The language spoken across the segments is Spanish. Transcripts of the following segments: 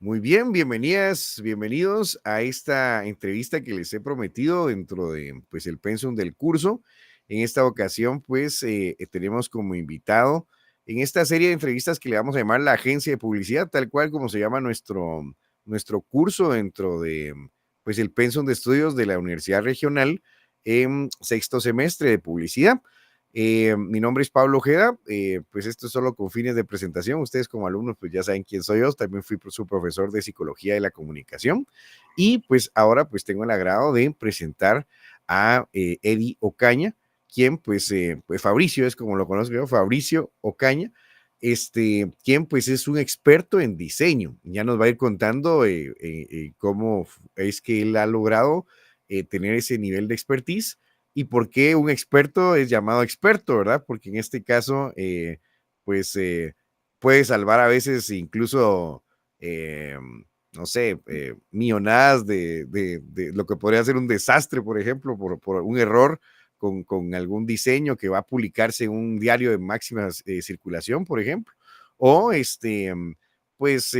Muy bien, bienvenidas, bienvenidos a esta entrevista que les he prometido dentro de, pues, el pensum del curso. En esta ocasión, pues, tenemos como invitado en esta serie de entrevistas que le vamos a llamar la agencia de publicidad, tal cual como se llama nuestro curso dentro de, pues, el pensum de estudios de la Universidad Regional en sexto semestre de publicidad. Mi nombre es Pablo Ojeda, pues esto es solo con fines de presentación. Ustedes como alumnos pues ya saben quién soy yo, también fui su profesor de Psicología de la Comunicación y pues ahora pues tengo el agrado de presentar a Eddie Ocaña, quien pues Fabricio es como lo conozco yo, Fabricio Ocaña, quien pues es un experto en diseño. Ya nos va a ir contando cómo es que él ha logrado tener ese nivel de expertise y por qué un experto es llamado experto, ¿verdad? Porque en este caso, pues puede salvar a veces incluso, eh, no sé, millonadas de lo que podría ser un desastre, por ejemplo, por un error con algún diseño que va a publicarse en un diario de máxima circulación, por ejemplo. O pues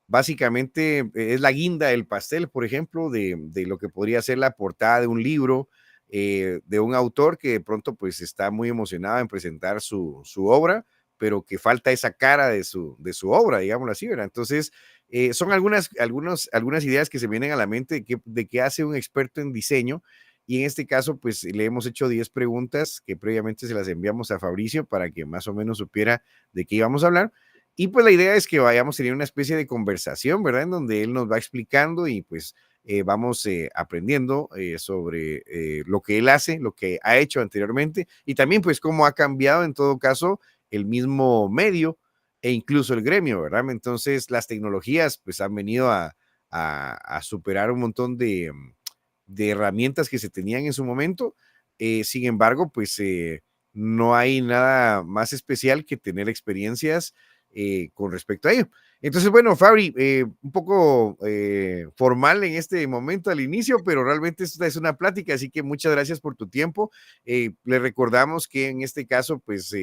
básicamente es la guinda del pastel, por ejemplo, de lo que podría ser la portada de un libro, de un autor que de pronto pues está muy emocionado en presentar su obra, pero que falta esa cara de su obra, digámoslo así, ¿verdad? Entonces, son algunas ideas que se vienen a la mente de qué hace un experto en diseño. Y en este caso, pues le hemos hecho 10 preguntas que previamente se las enviamos a Fabricio para que más o menos supiera de qué íbamos a hablar. Y pues la idea es que vayamos a tener una especie de conversación, ¿verdad? En donde él nos va explicando y pues vamos aprendiendo sobre lo que él hace, lo que ha hecho anteriormente y también pues cómo ha cambiado en todo caso el mismo medio e incluso el gremio, ¿verdad? Entonces las tecnologías pues han venido a superar un montón de herramientas que se tenían en su momento. Sin embargo, pues no hay nada más especial que tener experiencias con respecto a ello. Entonces, bueno, Fabri, un poco formal en este momento al inicio, pero realmente esta es una plática, así que muchas gracias por tu tiempo. Le recordamos que en este caso, pues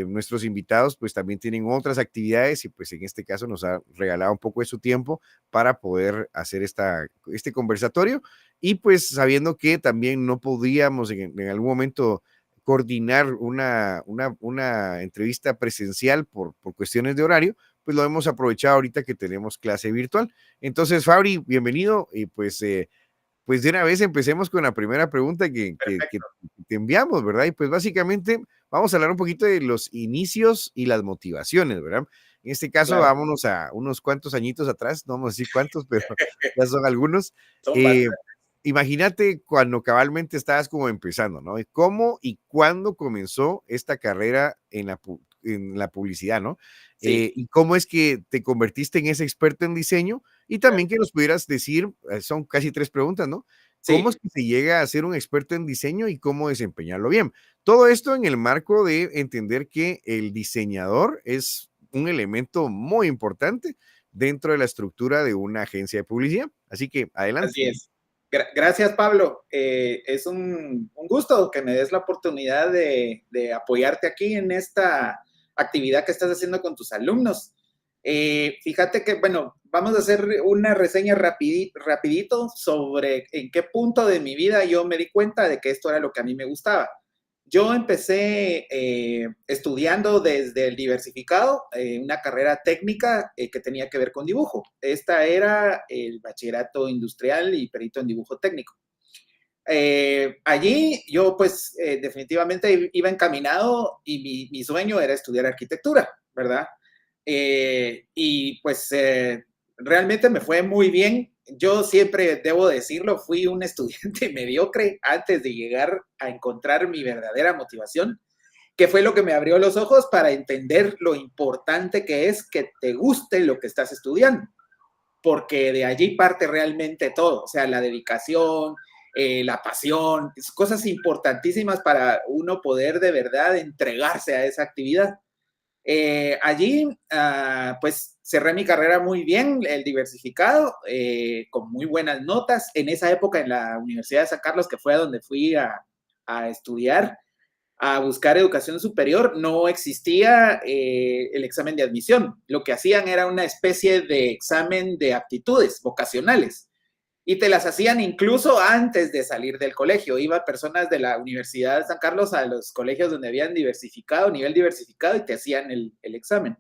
nuestros invitados pues también tienen otras actividades y pues en este caso nos ha regalado un poco de su tiempo para poder hacer este conversatorio y pues sabiendo que también no podíamos en algún momento coordinar una entrevista presencial por cuestiones de horario, pues lo hemos aprovechado ahorita que tenemos clase virtual. Entonces, Fabri, bienvenido y pues de una vez empecemos con la primera pregunta que Perfecto. te enviamos, ¿verdad? Y pues básicamente vamos a hablar un poquito de los inicios y las motivaciones, ¿verdad? En este caso, Claro. vámonos a unos cuantos añitos atrás, no vamos a decir cuántos, pero ya son algunos. Son Eh, bastantes. Imagínate cuando cabalmente estabas como empezando, ¿no? ¿Cómo y cuándo comenzó esta carrera en la publicidad, ¿no? Sí, Y cómo es que te convertiste en ese experto en diseño y claro. también que nos pudieras decir, son casi 3 preguntas, ¿no? ¿Cómo es Sí, que se llega a ser un experto en diseño y cómo desempeñarlo bien? Todo esto en el marco de entender que el diseñador es un elemento muy importante dentro de la estructura de una agencia de publicidad. Así que adelante. así es. Gracias, Pablo. Es un gusto que me des la oportunidad de apoyarte aquí en esta actividad que estás haciendo con tus alumnos. Fíjate que, bueno, vamos a hacer una reseña rapidito sobre en qué punto de mi vida yo me di cuenta de que esto era lo que a mí me gustaba. Yo empecé estudiando desde el diversificado, una carrera técnica que tenía que ver con dibujo. Esta era el bachillerato industrial y perito en dibujo técnico. Allí yo pues definitivamente iba encaminado y mi sueño era estudiar arquitectura, ¿verdad? Y pues realmente me fue muy bien. Yo siempre, debo decirlo, fui un estudiante mediocre antes de llegar a encontrar mi verdadera motivación, que fue lo que me abrió los ojos para entender lo importante que es que te guste lo que estás estudiando, porque de allí parte realmente todo, o sea, la dedicación, la pasión, cosas importantísimas para uno poder de verdad entregarse a esa actividad. Allí, pues cerré mi carrera muy bien, el diversificado, con muy buenas notas. En esa época en la Universidad de San Carlos, que fue a donde fui a estudiar, a buscar educación superior, no existía el examen de admisión. Lo que hacían era una especie de examen de aptitudes vocacionales y te las hacían incluso antes de salir del colegio. Iba personas de la Universidad de San Carlos a los colegios donde habían diversificado, nivel diversificado, y te hacían el examen.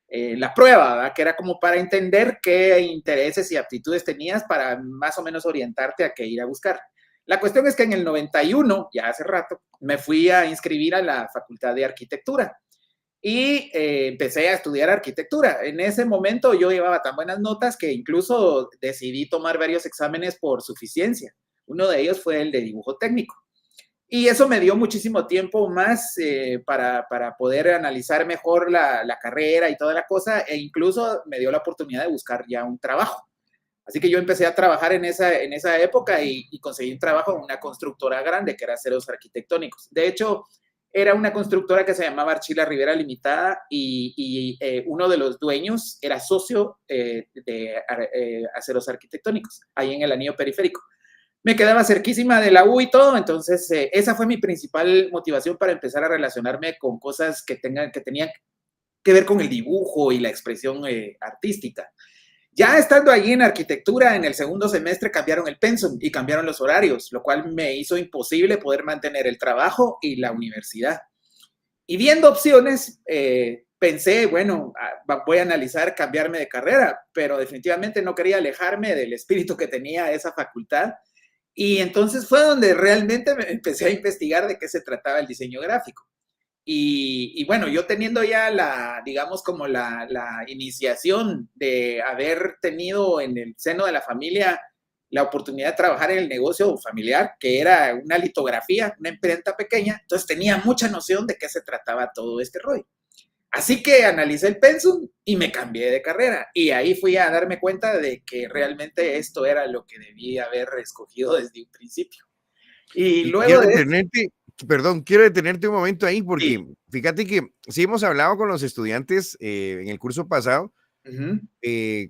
La prueba, ¿verdad? Que era como para entender qué intereses y aptitudes tenías para más o menos orientarte a qué ir a buscar. La cuestión es que en el 91, ya hace rato, me fui a inscribir a la Facultad de Arquitectura y empecé a estudiar arquitectura. En ese momento yo llevaba tan buenas notas que incluso decidí tomar varios exámenes por suficiencia. Uno de ellos fue el de dibujo técnico. Y eso me dio muchísimo tiempo más para poder analizar mejor la carrera y toda la cosa, e incluso me dio la oportunidad de buscar ya un trabajo. Así que yo empecé a trabajar en esa época y conseguí un trabajo en una constructora grande que era Aceros Arquitectónicos. De hecho, era una constructora que se llamaba Archila Rivera Limitada y uno de los dueños era socio de Aceros Arquitectónicos, ahí en el anillo periférico. Me quedaba cerquísima de la U y todo, entonces esa fue mi principal motivación para empezar a relacionarme con cosas que tenían que ver con el dibujo y la expresión artística. Ya estando allí en arquitectura, en el segundo semestre cambiaron el pensum y cambiaron los horarios, lo cual me hizo imposible poder mantener el trabajo y la universidad. Y viendo opciones, pensé, bueno, voy a analizar cambiarme de carrera, pero definitivamente no quería alejarme del espíritu que tenía esa facultad. Y entonces fue donde realmente me empecé a investigar de qué se trataba el diseño gráfico. Y bueno, yo teniendo ya digamos, como la iniciación de haber tenido en el seno de la familia la oportunidad de trabajar en el negocio familiar, que era una litografía, una imprenta pequeña, entonces tenía mucha noción de qué se trataba todo este rollo. Así que analicé el pensum y me cambié de carrera. Y ahí fui a darme cuenta de que realmente esto era lo que debía haber escogido desde un principio. Y Y luego quiero de detenerte, perdón, quiero detenerte un momento ahí sí, porque fíjate que sí hemos hablado con los estudiantes en el curso pasado, uh-huh,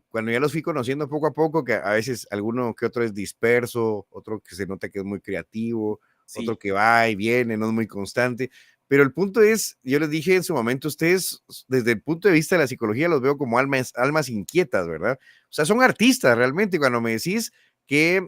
cuando ya los fui conociendo poco a poco, que a veces alguno que otro es disperso, otro que se nota que es muy creativo, otro sí, que va y viene, no es muy constante. Pero el punto es, yo les dije en su momento, ustedes desde el punto de vista de la psicología los veo como almas inquietas, ¿verdad? O sea, son artistas realmente. Cuando me decís que,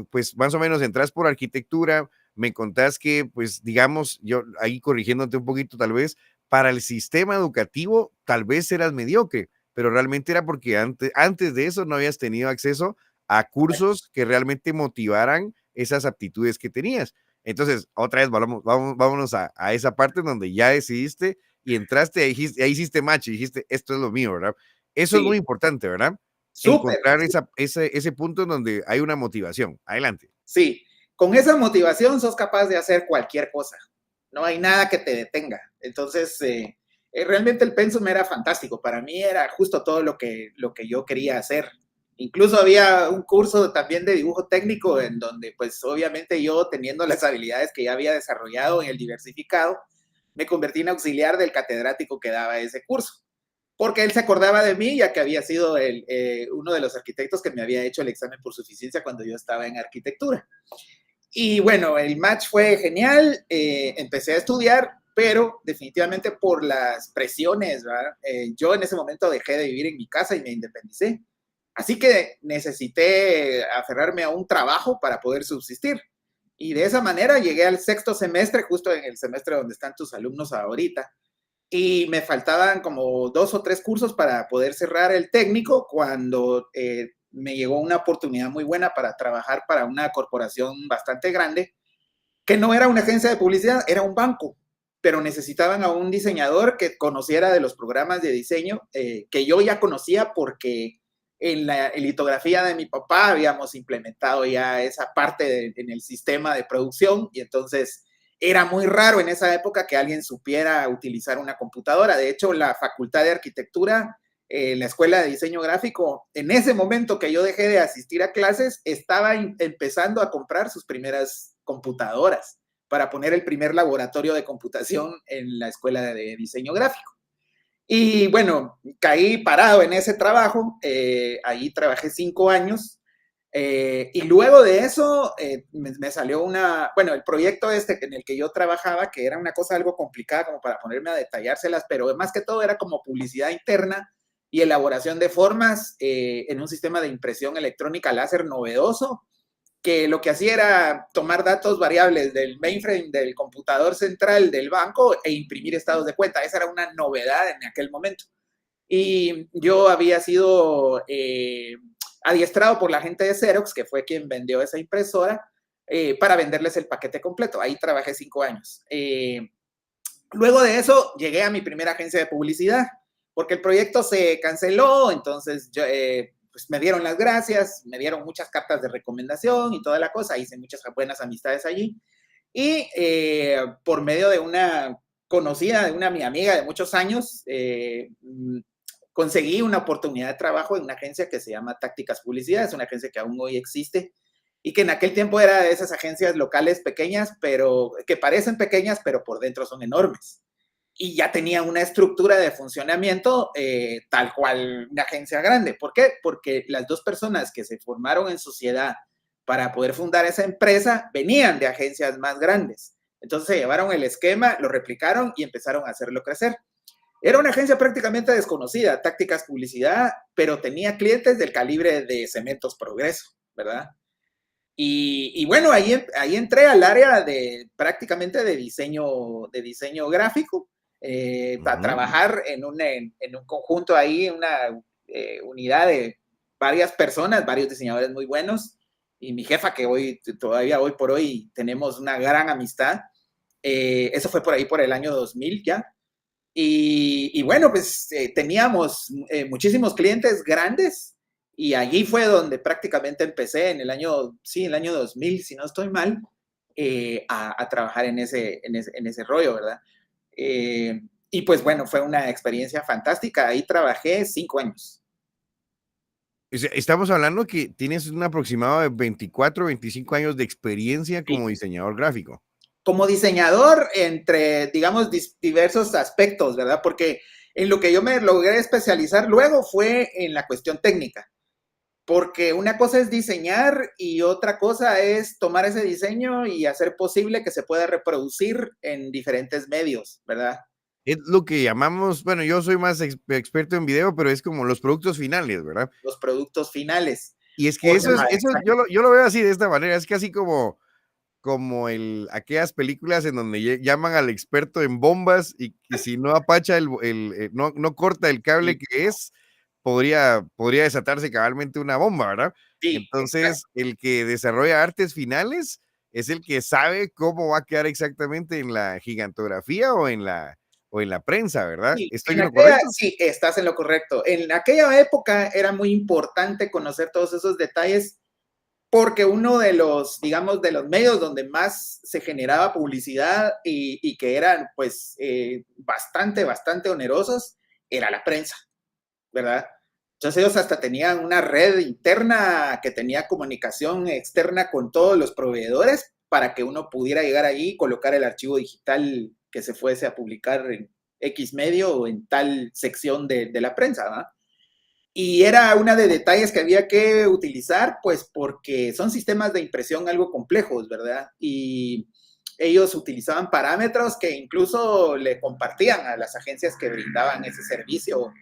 pues más o menos entras por arquitectura, me contás que, pues digamos, yo ahí corrigiéndote un poquito tal vez, para el sistema educativo tal vez eras mediocre, pero realmente era porque antes de eso no habías tenido acceso a cursos que realmente motivaran esas aptitudes que tenías. Entonces, otra vez, vámonos a esa parte donde ya decidiste y entraste, ahí hiciste match y dijiste, esto es lo mío, ¿verdad? Eso es muy sí, importante, ¿verdad? súper, Encontrar ese punto en donde hay una motivación. Adelante. sí. Con esa motivación sos capaz de hacer cualquier cosa. No hay nada que te detenga. Entonces, realmente el pensum era fantástico. Para mí era justo todo lo que yo quería hacer. Incluso había un curso también de dibujo técnico en donde, pues obviamente yo teniendo las habilidades que ya había desarrollado en el diversificado, me convertí en auxiliar del catedrático que daba ese curso. Porque él se acordaba de mí, ya que había sido uno de los arquitectos que me había hecho el examen por suficiencia cuando yo estaba en arquitectura. Y bueno, el match fue genial, empecé a estudiar, pero definitivamente por las presiones, ¿verdad? Yo en ese momento dejé de vivir en mi casa y me independicé. Así que necesité aferrarme a un trabajo para poder subsistir. Y de esa manera llegué al sexto semestre, justo en el semestre donde están tus alumnos ahorita. Y me faltaban como 2 o 3 cursos para poder cerrar el técnico cuando me llegó una oportunidad muy buena para trabajar para una corporación bastante grande, que no era una agencia de publicidad, era un banco, pero necesitaban a un diseñador que conociera de los programas de diseño que yo ya conocía porque en la litografía de mi papá habíamos implementado ya esa parte en el sistema de producción y entonces era muy raro en esa época que alguien supiera utilizar una computadora. De hecho, la Facultad de Arquitectura, la Escuela de Diseño Gráfico, en ese momento que yo dejé de asistir a clases, estaba empezando a comprar sus primeras computadoras para poner el primer laboratorio de computación en la Escuela de Diseño Gráfico. Y bueno, caí parado en ese trabajo, ahí trabajé 5 años Y luego de eso me salió bueno, el proyecto este en el que yo trabajaba, que era una cosa algo complicada como para ponerme a detallárselas, pero más que todo era como publicidad interna y elaboración de formas en un sistema de impresión electrónica láser novedoso, que lo que hacía era tomar datos variables del mainframe del computador central del banco e imprimir estados de cuenta. Esa era una novedad en aquel momento. Y yo había sido adiestrado por la gente de Xerox, que fue quien vendió esa impresora, para venderles el paquete completo. Ahí trabajé 5 años. Luego de eso, llegué a mi primera agencia de publicidad, porque el proyecto se canceló, entonces yo, pues me dieron las gracias, me dieron muchas cartas de recomendación y toda la cosa, hice muchas buenas amistades allí. Y por medio de una conocida, de una mi amiga de muchos años, conseguí una oportunidad de trabajo en una agencia que se llama Tácticas Publicidad, es una agencia que aún hoy existe y que en aquel tiempo era de esas agencias locales pequeñas, pero que parecen pequeñas, pero por dentro son enormes. Y ya tenía una estructura de funcionamiento tal cual una agencia grande. ¿Por qué? Porque las dos personas que se formaron en sociedad para poder fundar esa empresa venían de agencias más grandes. Entonces se llevaron el esquema, lo replicaron y empezaron a hacerlo crecer. Era una agencia prácticamente desconocida, Tácticas Publicidad, pero tenía clientes del calibre de Cementos Progreso, ¿verdad? Y bueno, ahí entré al área de prácticamente de diseño gráfico, para trabajar en un conjunto ahí, una unidad de varias personas, varios diseñadores muy buenos, y mi jefa que todavía hoy por hoy tenemos una gran amistad. Eso fue por ahí por el año 2000 ya. Y bueno, pues teníamos muchísimos clientes grandes y allí fue donde prácticamente empecé en el año, sí, el año 2000, si no estoy mal, a trabajar en ese rollo, ¿verdad? Y pues bueno, fue una experiencia fantástica. Ahí trabajé 5 años. Estamos hablando que tienes un aproximado de 24, 25 años de experiencia Sí. como diseñador gráfico. Como diseñador, entre, digamos, diversos aspectos, ¿verdad? Porque en lo que yo me logré especializar luego fue en la cuestión técnica. Porque una cosa es diseñar y otra cosa es tomar ese diseño y hacer posible que se pueda reproducir en diferentes medios, ¿verdad? Es lo que llamamos, bueno, yo soy más experto en video, pero es como los productos finales, ¿verdad? Los productos finales. Y es que Por eso es, llamar, eso yo lo veo así de esta manera, es casi como aquellas películas en donde llaman al experto en bombas y que si no apacha no corta el cable sí, que podría desatarse cabalmente una bomba, ¿verdad? sí, exacto. Entonces, el que desarrolla artes finales es el que sabe cómo va a quedar exactamente en la gigantografía o en la prensa, ¿verdad? Sí, ¿Estoy en lo correcto? sí, estás en lo correcto. En aquella época era muy importante conocer todos esos detalles porque uno de los, digamos, de los medios donde más se generaba publicidad y que eran pues bastante onerosos era la prensa, ¿verdad? Entonces ellos hasta tenían una red interna que tenía comunicación externa con todos los proveedores para que uno pudiera llegar allí y colocar el archivo digital que se fuese a publicar en X medio o en tal sección de la prensa, ¿verdad? Y era una de detalles que había que utilizar, pues porque son sistemas de impresión algo complejos, ¿verdad? Y ellos utilizaban parámetros que incluso le compartían a las agencias que brindaban ese servicio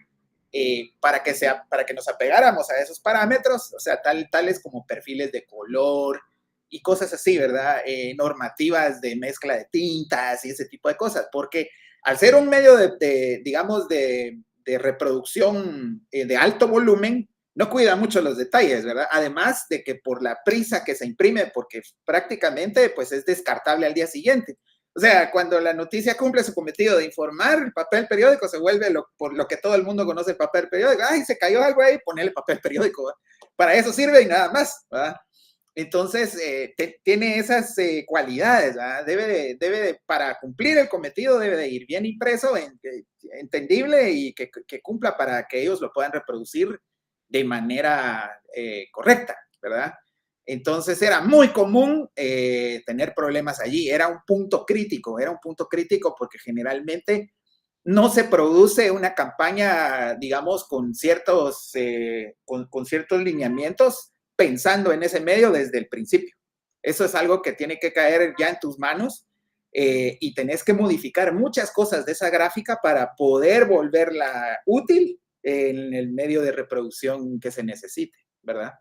para que nos apegáramos a esos parámetros, o sea, tales como perfiles de color y cosas así, ¿verdad? Normativas de mezcla de tintas y ese tipo de cosas, porque al ser un medio digamos, de reproducción de alto volumen, no cuida mucho los detalles, ¿verdad? Además de que por la prisa que se imprime, porque prácticamente pues es descartable al día siguiente. O sea, cuando la noticia cumple su cometido de informar, el papel periódico se vuelve por lo que todo el mundo conoce el papel periódico. Ay, se cayó algo ahí, ponele papel periódico. ¿verdad? Para eso sirve y nada más. ¿verdad? Entonces, tiene esas cualidades. Para cumplir el cometido, debe de ir bien impreso, entendible y que cumpla para que ellos lo puedan reproducir de manera correcta, ¿verdad? Entonces era muy común tener problemas allí, era un punto crítico porque generalmente no se produce una campaña, digamos, con ciertos lineamientos pensando en ese medio desde el principio. Eso es algo que tiene que caer ya en tus manos y tenés que modificar muchas cosas de esa gráfica para poder volverla útil en el medio de reproducción que se necesite, ¿verdad?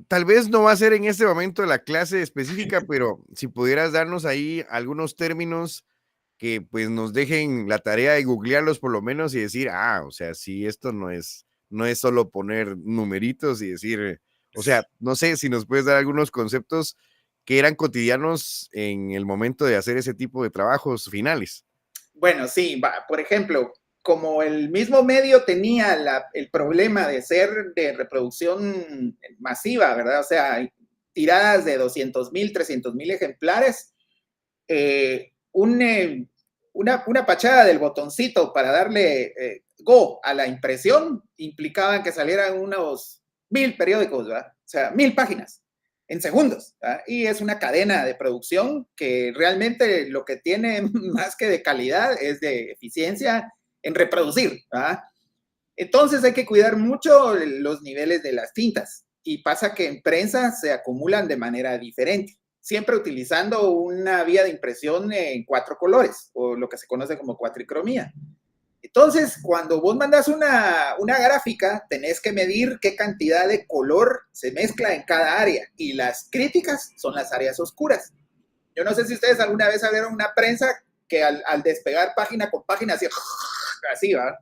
Tal vez no va a ser en este momento la clase específica, pero si pudieras darnos ahí algunos términos que pues nos dejen la tarea de googlearlos por lo menos y decir, o sea, sí, esto no es solo poner numeritos y decir, o sea, no sé si nos puedes dar algunos conceptos que eran cotidianos en el momento de hacer ese tipo de trabajos finales. Bueno, sí, por ejemplo, como el mismo medio tenía el problema de ser de reproducción masiva, ¿verdad? O sea, tiradas de 200,000, 300,000 ejemplares, una pachada del botoncito para darle go a la impresión implicaba que salieran unos 1,000 periódicos, ¿verdad? O sea, 1,000 páginas en segundos, ¿verdad? Y es una cadena de producción que realmente lo que tiene más que de calidad es de eficiencia en reproducir, ¿verdad? Entonces hay que cuidar mucho los niveles de las tintas y pasa que en prensa se acumulan de manera diferente, siempre utilizando una vía de impresión en 4 colores o lo que se conoce como cuatricromía. Entonces, cuando vos mandas una gráfica, tenés que medir qué cantidad de color se mezcla en cada área y las críticas son las áreas oscuras. Yo no sé si ustedes alguna vez vieron una prensa que al despegar página con página así va.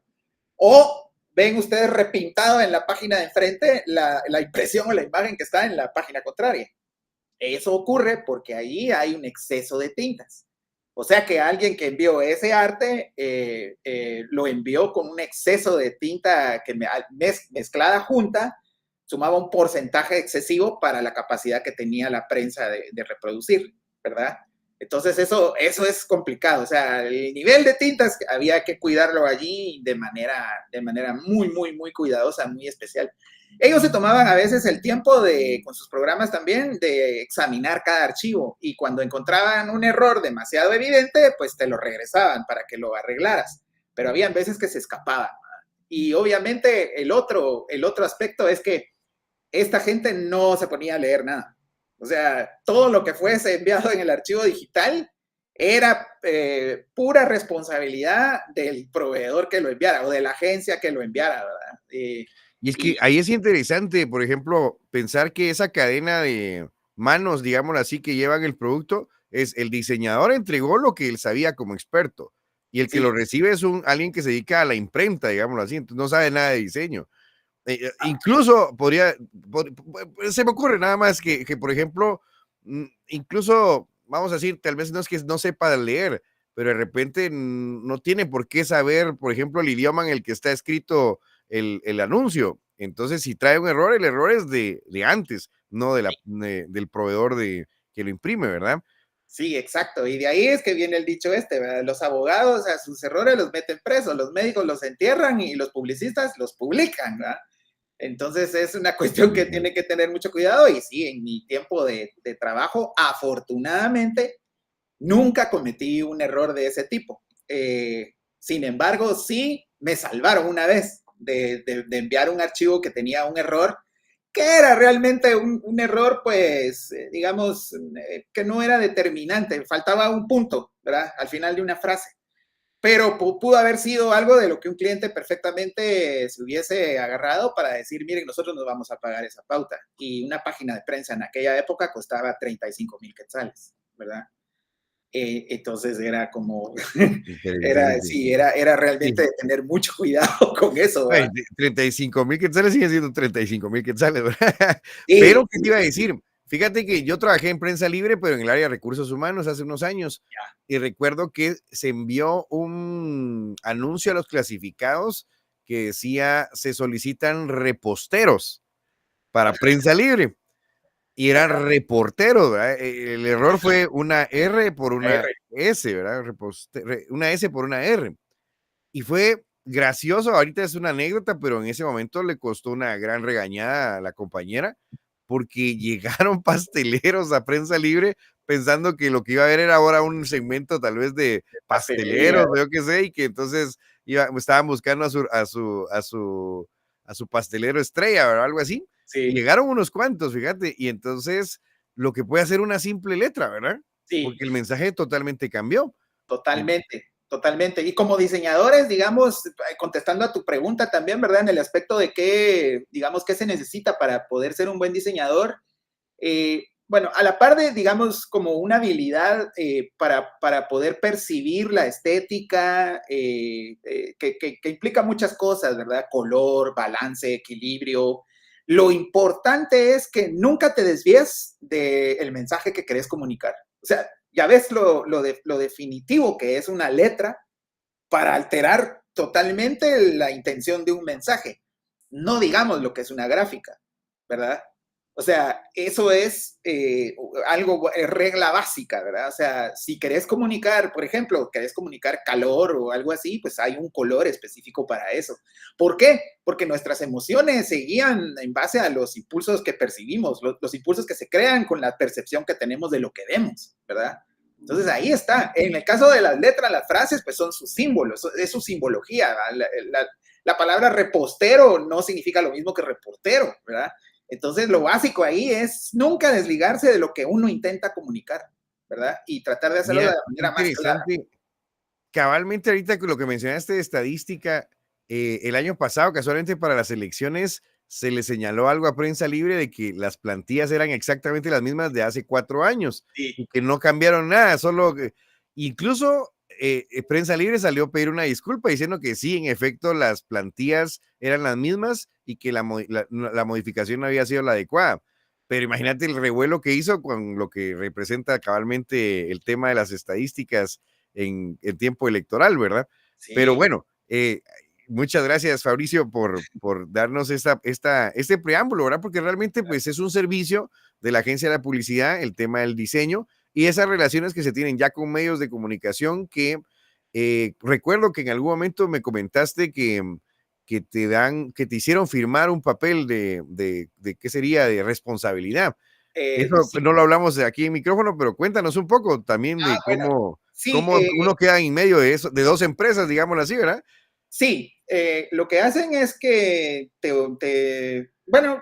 O ven ustedes repintado en la página de enfrente la impresión o la imagen que está en la página contraria. Eso ocurre porque ahí hay un exceso de tintas. O sea que alguien que envió ese arte lo envió con un exceso de tinta que mezclada junta sumaba un porcentaje excesivo para la capacidad que tenía la prensa de reproducir, ¿verdad? Entonces eso es complicado. O sea, el nivel de tintas había que cuidarlo allí de manera muy, muy, muy cuidadosa, muy especial. Ellos se tomaban a veces el tiempo con sus programas también, de examinar cada archivo y cuando encontraban un error demasiado evidente, pues te lo regresaban para que lo arreglaras. Pero habían veces que se escapaban. Y obviamente el otro aspecto es que esta gente no se ponía a leer nada. O sea, todo lo que fuese enviado en el archivo digital era pura responsabilidad del proveedor que lo enviara o de la agencia que lo enviara, ¿verdad? Y es que Y ahí es interesante, por ejemplo, pensar que esa cadena de manos, digámoslo así, que llevan el producto, es el diseñador entregó lo que él sabía como experto y el que lo sí, recibe es alguien que se dedica a la imprenta, digámoslo así, entonces no sabe nada de diseño. Incluso se me ocurre nada más que por ejemplo, incluso, vamos a decir, tal vez no es que no sepa leer, pero de repente no tiene por qué saber, por ejemplo, el idioma en el que está escrito el anuncio. Entonces, si trae un error, el error es de antes, no del proveedor que lo imprime, ¿verdad? sí, exacto. Y de ahí es que viene el dicho este, ¿verdad? Los abogados a sus errores los meten presos, los médicos los entierran y los publicistas los publican, ¿verdad? Entonces es una cuestión que tiene que tener mucho cuidado y sí, en mi tiempo de trabajo, afortunadamente, nunca cometí un error de ese tipo. Sin embargo, sí me salvaron una vez de enviar un archivo que tenía un error, que era realmente un error, pues, digamos, que no era determinante, faltaba un punto, ¿verdad? Al final de una frase. Pero pudo haber sido algo de lo que un cliente perfectamente se hubiese agarrado para decir, miren, nosotros nos vamos a pagar esa pauta. Y una página de prensa en aquella época costaba 35,000 quetzales, ¿verdad? Entonces era como, Interesante. era realmente Sí. de tener mucho cuidado con eso, Ay, ¿verdad? 35,000 quetzales sigue siendo 35,000 quetzales, ¿verdad? Sí, Pero, ¿qué te iba a decir? Fíjate que yo trabajé en prensa libre, pero en el área de recursos humanos hace unos años. Y recuerdo que se envió un anuncio a los clasificados que decía, se solicitan reposteros para prensa libre. Y eran reporteros, ¿verdad? El error fue una R por una R. S, ¿verdad? Una S por una R. Y fue gracioso, ahorita es una anécdota, pero en ese momento le costó una gran regañada a la compañera porque llegaron pasteleros a prensa libre pensando que lo que iba a haber era ahora un segmento tal vez de Pastelería. pasteleros, yo qué sé, y que entonces estaban buscando a su pastelero estrella, ¿verdad? Algo así. Y Sí, llegaron unos cuantos, fíjate, y entonces lo que puede hacer una simple letra, ¿verdad? sí. Porque el mensaje totalmente cambió. Totalmente, totalmente. Y como diseñadores, digamos, contestando a tu pregunta también, ¿verdad? En el aspecto de qué, digamos, qué se necesita para poder ser un buen diseñador. Bueno, a la par de, digamos, como una habilidad para poder percibir la estética, que implica muchas cosas, ¿verdad? Color, balance, equilibrio. Lo importante es que nunca te desvíes del mensaje que querés comunicar. O sea, ya ves lo definitivo que es una letra para alterar totalmente la intención de un mensaje. No digamos lo que es una gráfica, ¿verdad? O sea, eso es algo, regla básica, ¿verdad? O sea, si querés comunicar, por ejemplo, querés comunicar calor o algo así, pues hay un color específico para eso. ¿Por qué? Porque nuestras emociones se guían en base a los impulsos que percibimos, los impulsos que se crean con la percepción que tenemos de lo que vemos, ¿verdad? Entonces ahí está. En el caso de las letras, las frases, pues son sus símbolos, es su simbología. La palabra repostero no significa lo mismo que reportero, ¿verdad? Entonces lo básico ahí es nunca desligarse de lo que uno intenta comunicar, ¿verdad? Y tratar de hacerlo de Mira, la qué manera más clara. interesante. Cabalmente ahorita con lo que mencionaste de estadística, el año pasado, casualmente para las elecciones, se le señaló algo a Prensa Libre de que las plantillas eran exactamente las mismas de hace 4 años Sí, y que no cambiaron nada, solo que incluso Prensa Libre salió a pedir una disculpa diciendo que sí, en efecto, las plantillas eran las mismas y que la modificación no había sido la adecuada. Pero imagínate el revuelo que hizo con lo que representa cabalmente el tema de las estadísticas en tiempo electoral, ¿verdad? Pero sí, bueno, muchas gracias, Fabricio, por darnos este preámbulo, ¿verdad? Porque realmente pues es un servicio de la agencia de la publicidad, el tema del diseño y esas relaciones que se tienen ya con medios de comunicación que recuerdo que en algún momento me comentaste que te hicieron firmar un papel de ¿qué sería? De responsabilidad. Eso sí. no lo hablamos aquí en micrófono, pero cuéntanos un poco también de Bueno, cómo, sí, cómo uno queda en medio de eso, de dos empresas, digámoslo así, ¿verdad? sí, lo que hacen es que bueno,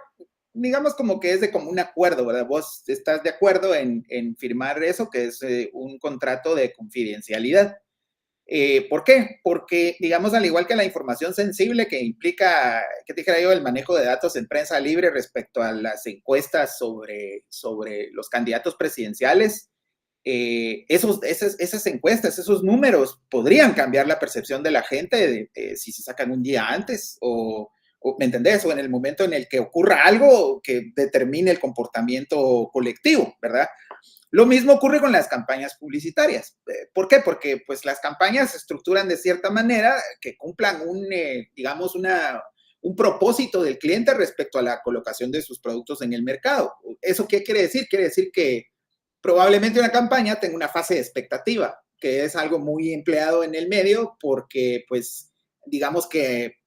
digamos como que es de como un acuerdo, ¿verdad? Vos estás de acuerdo en firmar eso, que es un contrato de confidencialidad. ¿Por qué? Porque, digamos, al igual que la información sensible que implica, que te dijera yo, el manejo de datos en prensa libre respecto a las encuestas sobre los candidatos presidenciales, esas encuestas, esos números podrían cambiar la percepción de la gente si se sacan un día antes ¿me entendés? O en el momento en el que ocurra algo que determine el comportamiento colectivo, ¿verdad? Lo mismo ocurre con las campañas publicitarias. ¿Por qué? Porque pues las campañas se estructuran de cierta manera que cumplan digamos, un propósito del cliente respecto a la colocación de sus productos en el mercado. ¿Eso qué quiere decir? Quiere decir que probablemente una campaña tenga una fase de expectativa, que es algo muy empleado en el medio porque, pues, digamos que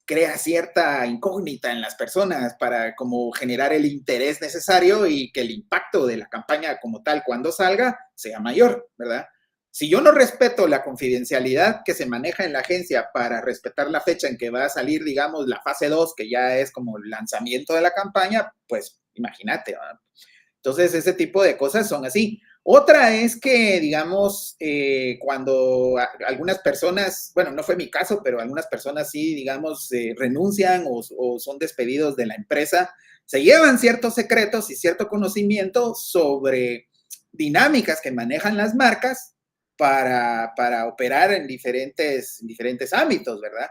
crea cierta incógnita en las personas para como generar el interés necesario y que el impacto de la campaña como tal cuando salga sea mayor, ¿verdad? Si yo no respeto la confidencialidad que se maneja en la agencia para respetar la fecha en que va a salir, digamos, la fase 2 que ya es como el lanzamiento de la campaña, pues imagínate, ¿verdad? Entonces, ese tipo de cosas son así. Otra es que, digamos, cuando algunas personas, bueno, no fue mi caso, pero algunas personas sí, digamos, renuncian o son despedidos de la empresa, se llevan ciertos secretos y cierto conocimiento sobre dinámicas que manejan las marcas para operar en diferentes ámbitos, ¿verdad?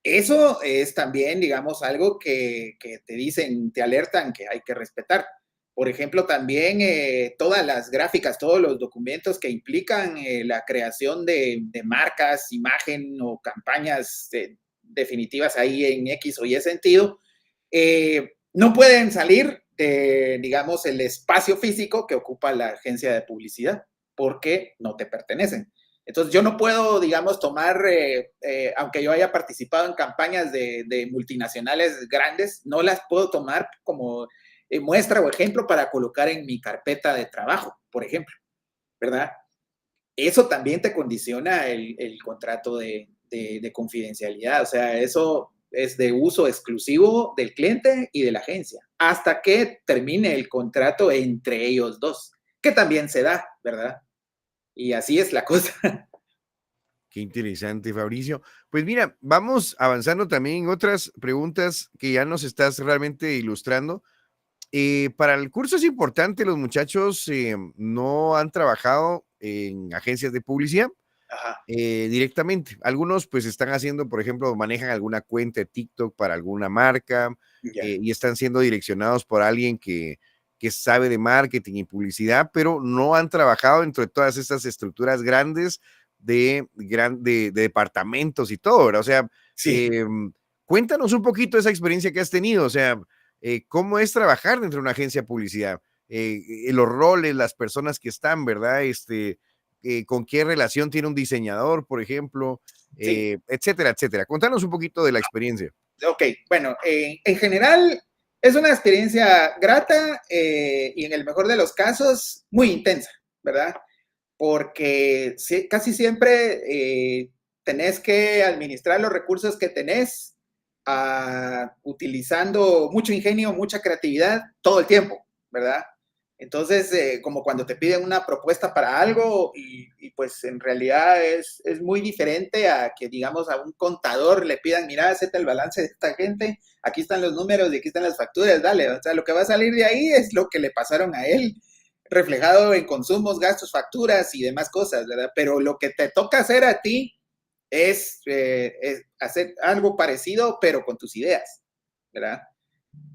Eso es también, digamos, algo que te dicen, te alertan que hay que respetar. Por ejemplo, también todas las gráficas, todos los documentos que implican la creación de marcas, imagen o campañas definitivas ahí en X o Y sentido, no pueden salir de, digamos, el espacio físico que ocupa la agencia de publicidad, porque no te pertenecen. Entonces yo no puedo, digamos, tomar, aunque yo haya participado en campañas de multinacionales grandes, no las puedo tomar como muestra o ejemplo para colocar en mi carpeta de trabajo, por ejemplo, ¿verdad? Eso también te condiciona el contrato de confidencialidad. O sea, eso es de uso exclusivo del cliente y de la agencia, hasta que termine el contrato entre ellos dos, que también se da, ¿verdad? Y así es la cosa. Qué interesante, Fabricio. Pues mira, vamos avanzando también en otras preguntas que ya nos estás realmente ilustrando. Para el curso es importante, los muchachos no han trabajado en agencias de publicidad Ajá, directamente. Algunos pues están haciendo, por ejemplo, manejan alguna cuenta de TikTok para alguna marca ya, y están siendo direccionados por alguien que sabe de marketing y publicidad, pero no han trabajado dentro de todas estas estructuras grandes de departamentos y todo, ¿verdad? O sea, sí. eh, cuéntanos un poquito esa experiencia que has tenido, o sea, cómo es trabajar dentro de una agencia de publicidad, los roles, las personas que están, ¿verdad? Con qué relación tiene un diseñador, por ejemplo, Sí, etcétera, etcétera. Contanos un poquito de la experiencia. ok, bueno, en general es una experiencia grata y en el mejor de los casos muy intensa, ¿verdad? Porque casi siempre tenés que administrar los recursos que tenés utilizando mucho ingenio, mucha creatividad todo el tiempo, ¿verdad? Entonces, como cuando te piden una propuesta para algo y pues en realidad es muy diferente a que, digamos, a un contador le pidan, mira, acepta el balance de esta gente, aquí están los números y aquí están las facturas, dale, o sea, lo que va a salir de ahí es lo que le pasaron a él, reflejado en consumos, gastos, facturas y demás cosas, ¿verdad? Pero lo que te toca hacer a ti es hacer algo parecido, pero con tus ideas, ¿verdad?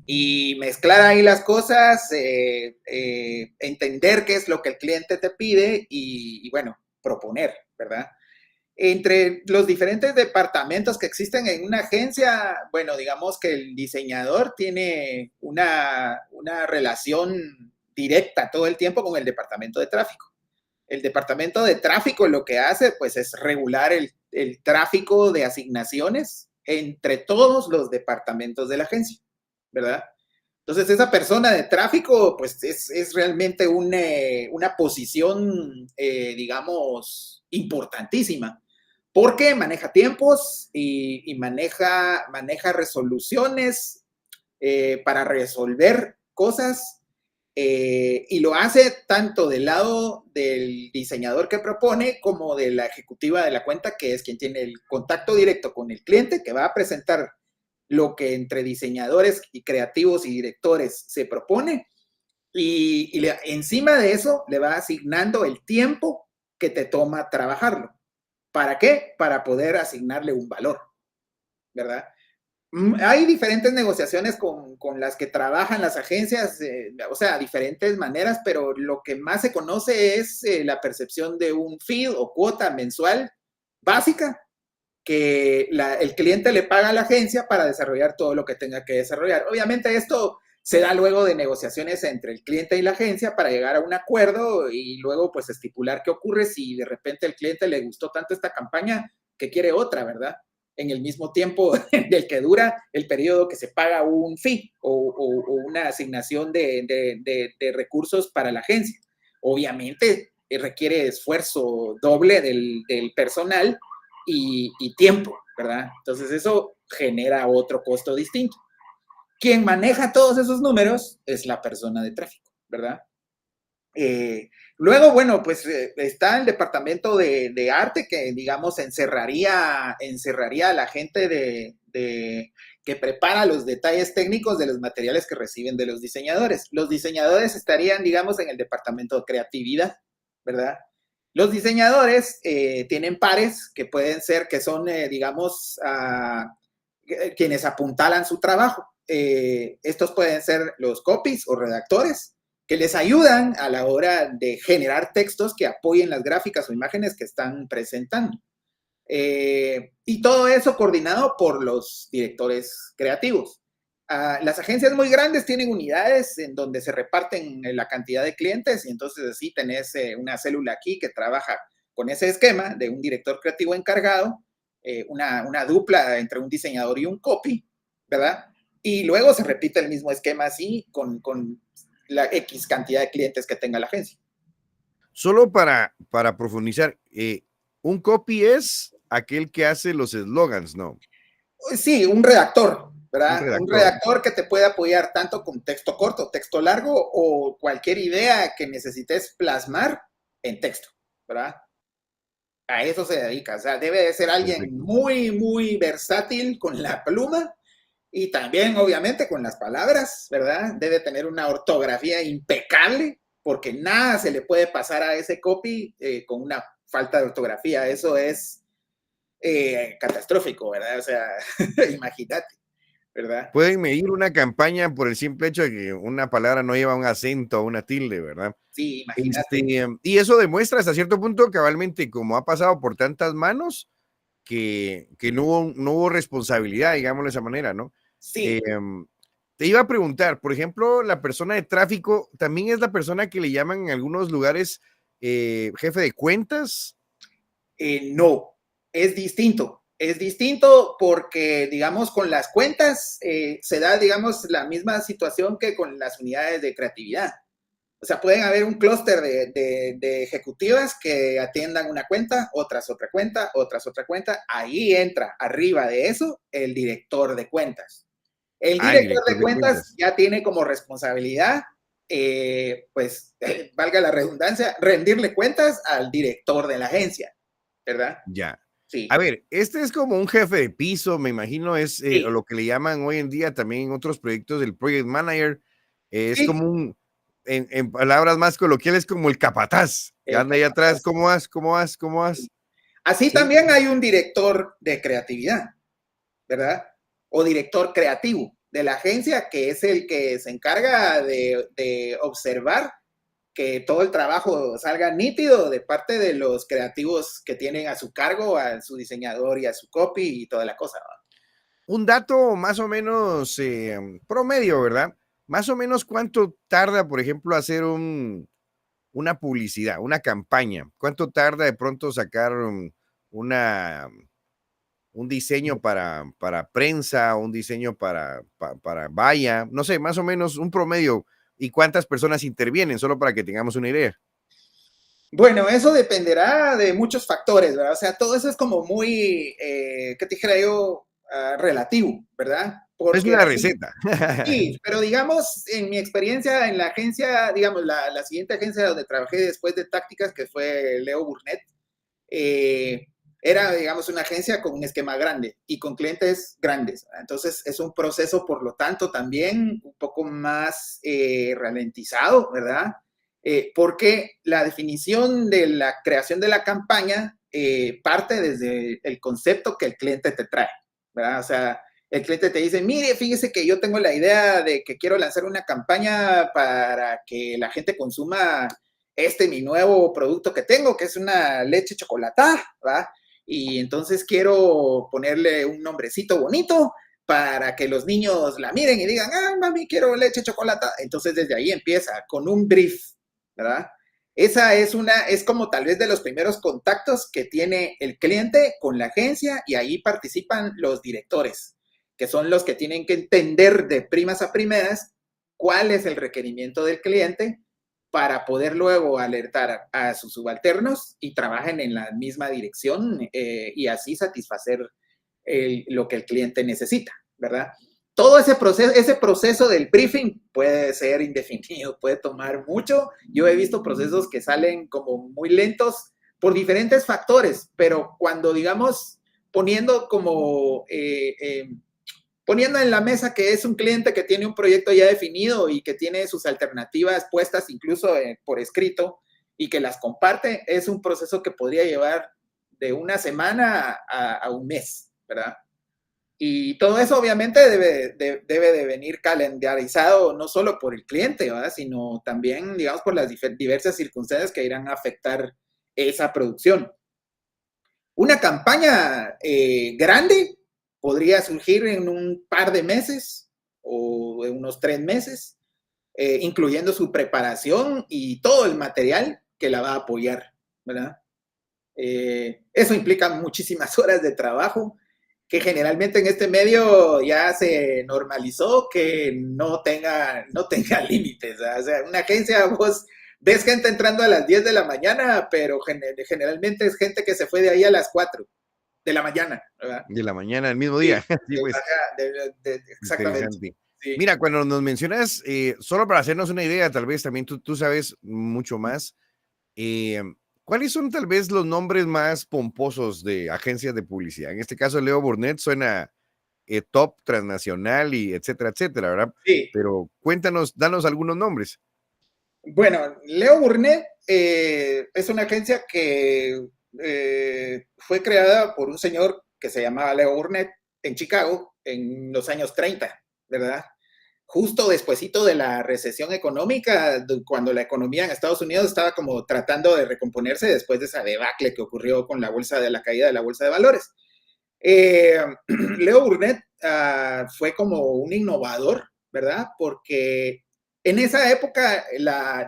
Y mezclar ahí las cosas, entender qué es lo que el cliente te pide y bueno, proponer, ¿verdad? Entre los diferentes departamentos que existen en una agencia, bueno, digamos que el diseñador tiene una relación directa todo el tiempo con el departamento de tráfico. El departamento de tráfico lo que hace, pues, es regular el tráfico de asignaciones entre todos los departamentos de la agencia, ¿verdad? Entonces, esa persona de tráfico, pues, es realmente una posición, digamos, importantísima, porque maneja tiempos y maneja resoluciones para resolver cosas y lo hace tanto del lado del diseñador que propone como de la ejecutiva de la cuenta, que es quien tiene el contacto directo con el cliente, que va a presentar lo que entre diseñadores y creativos y directores se propone. Encima de eso le va asignando el tiempo que te toma trabajarlo. ¿Para qué? Para poder asignarle un valor, ¿verdad? Hay diferentes negociaciones con las que trabajan las agencias, o sea, diferentes maneras, pero lo que más se conoce es la percepción de un fee o cuota mensual básica que el cliente le paga a la agencia para desarrollar todo lo que tenga que desarrollar. Obviamente esto se da luego de negociaciones entre el cliente y la agencia para llegar a un acuerdo y luego pues estipular qué ocurre si de repente el cliente le gustó tanto esta campaña que quiere otra, ¿verdad? En el mismo tiempo del que dura el periodo que se paga un fee o una asignación de recursos para la agencia. Obviamente requiere esfuerzo doble del personal y tiempo, ¿verdad? Entonces eso genera otro costo distinto. Quien maneja todos esos números es la persona de tráfico, ¿verdad? Luego, bueno, pues está el departamento de arte que, digamos, encerraría a la gente que prepara los detalles técnicos de los materiales que reciben de los diseñadores. Los diseñadores estarían, digamos, en el departamento de creatividad, ¿verdad? Los diseñadores tienen pares que pueden ser, que son, digamos, quienes apuntalan su trabajo. Estos pueden ser los copies o redactores que les ayudan a la hora de generar textos que apoyen las gráficas o imágenes que están presentando. Y todo eso coordinado por los directores creativos. Las agencias muy grandes tienen unidades en donde se reparten la cantidad de clientes y entonces así tenés una célula aquí que trabaja con ese esquema de un director creativo encargado, una dupla entre un diseñador y un copy, ¿verdad? Y luego se repite el mismo esquema así con la X cantidad de clientes que tenga la agencia. Solo para profundizar, un copy es aquel que hace los eslogans, ¿no? Sí, un redactor, Un ¿verdad? Un redactor. redactor que te puede apoyar tanto con texto corto, texto largo o cualquier idea que necesites plasmar en texto, ¿verdad? A eso se dedica, o sea, debe de ser alguien Perfecto. muy, muy versátil con la pluma y también, obviamente, con las palabras, ¿verdad? Debe tener una ortografía impecable, porque nada se le puede pasar a ese copy con una falta de ortografía. Eso es catastrófico, ¿verdad? O sea, imagínate, ¿verdad? Pueden medir una campaña por el simple hecho de que una palabra no lleva un acento o una tilde, ¿verdad? Sí, imagínate. Y eso demuestra hasta cierto punto cabalmente como ha pasado por tantas manos que no hubo responsabilidad, digámoslo de esa manera, ¿no? Eh, Sí, Te iba a preguntar, por ejemplo, la persona de tráfico también es la persona que le llaman en algunos lugares jefe de cuentas. no, es distinto. Es distinto porque, digamos, con las cuentas se da, digamos, la misma situación que con las unidades de creatividad. O sea, pueden haber un clúster de ejecutivas que atiendan una cuenta, otras otra cuenta, otras otra cuenta. Ahí entra arriba de eso el director de cuentas. El Ah, el director director de de cuentas cuentas. ya tiene como responsabilidad, pues, valga la redundancia, rendirle cuentas al director de la agencia, ¿verdad? Ya. A Sí, ver, este es como un jefe de piso, me imagino, es o sí, lo que le llaman hoy en día también en otros proyectos del project manager. Es sí, como en palabras más coloquiales, como el capataz, que el anda ahí atrás. capataz. ¿Cómo vas? ¿Cómo vas? ¿Cómo vas? Así Sí. también hay un director de creatividad, ¿verdad? O director creativo de la agencia, que es el que se encarga de observar que todo el trabajo salga nítido de parte de los creativos que tienen a su cargo, a su diseñador y a su copy y toda la cosa, ¿no? Un dato más o menos promedio, ¿verdad? Más o menos cuánto tarda, por ejemplo, hacer una publicidad, una campaña. ¿Cuánto tarda de pronto sacar una, un diseño para prensa, un diseño para valla? No sé, más o menos un promedio. ¿Y cuántas personas intervienen? Solo para que tengamos una idea. Bueno, eso dependerá de muchos factores, ¿verdad? O sea, todo eso es como muy, ¿qué te dijera yo? Relativo, ¿verdad? Es Porque una aquí, receta. sí, pero digamos, en mi experiencia en la agencia, digamos, la siguiente agencia donde trabajé después de Tácticas, que fue Leo Burnett, eh, era, digamos, una agencia con un esquema grande y con clientes grandes. Entonces, es un proceso, por lo tanto, también un poco más ralentizado, ¿verdad? Porque la definición de la creación de la campaña parte desde el concepto que el cliente te trae, ¿verdad? O sea, el cliente te dice, mire, fíjese que yo tengo la idea de que quiero lanzar una campaña para que la gente consuma mi nuevo producto que tengo, que es una leche chocolatada, ¿va? Y entonces quiero ponerle un nombrecito bonito para que los niños la miren y digan, ah, mami, quiero leche chocolatada. Entonces desde ahí empieza con un brief, ¿verdad? Esa es como tal vez de los primeros contactos que tiene el cliente con la agencia y ahí participan los directores, que son los que tienen que entender de primas a primeras cuál es el requerimiento del cliente para poder luego alertar a sus subalternos y trabajen en la misma dirección y así satisfacer lo que el cliente necesita, ¿verdad? Todo ese proceso del briefing puede ser indefinido, puede tomar mucho. Yo he visto procesos que salen como muy lentos por diferentes factores, pero cuando, digamos, poniendo como poniendo en la mesa que es un cliente que tiene un proyecto ya definido y que tiene sus alternativas puestas incluso por escrito y que las comparte, es un proceso que podría llevar de una semana a un mes, ¿verdad? Y todo eso obviamente debe de venir calendarizado no solo por el cliente, ¿verdad? Sino también, digamos, por las diversas circunstancias que irán a afectar esa producción. Una campaña grande podría surgir en un par de meses o en unos 3 meses, incluyendo su preparación y todo el material que la va a apoyar, ¿verdad? Eso implica muchísimas horas de trabajo que generalmente en este medio ya se normalizó que no tenga límites. ¿Verdad? O sea, una agencia, vos ves gente entrando a las 10 de la mañana, pero generalmente es gente que se fue de ahí a las 4 de la mañana, ¿verdad? De la mañana, el mismo Sí, día. Sí, pues, ajá, exactamente. interesante. Sí. Mira, cuando nos mencionas, solo para hacernos una idea, tal vez también tú sabes mucho más, eh, ¿cuáles son tal vez los nombres más pomposos de agencias de publicidad? En este caso, Leo Burnett suena top, transnacional y etcétera, etcétera, ¿verdad? Sí. Pero cuéntanos, danos algunos nombres. Bueno, Leo Burnett es una agencia que fue creada por un señor que se llamaba Leo Burnett en Chicago en los años 30, ¿verdad? Justo despuesito de la recesión económica, cuando la economía en Estados Unidos estaba como tratando de recomponerse después de esa debacle que ocurrió con la caída de la bolsa de valores. Leo Burnett fue como un innovador, ¿verdad? Porque en esa época,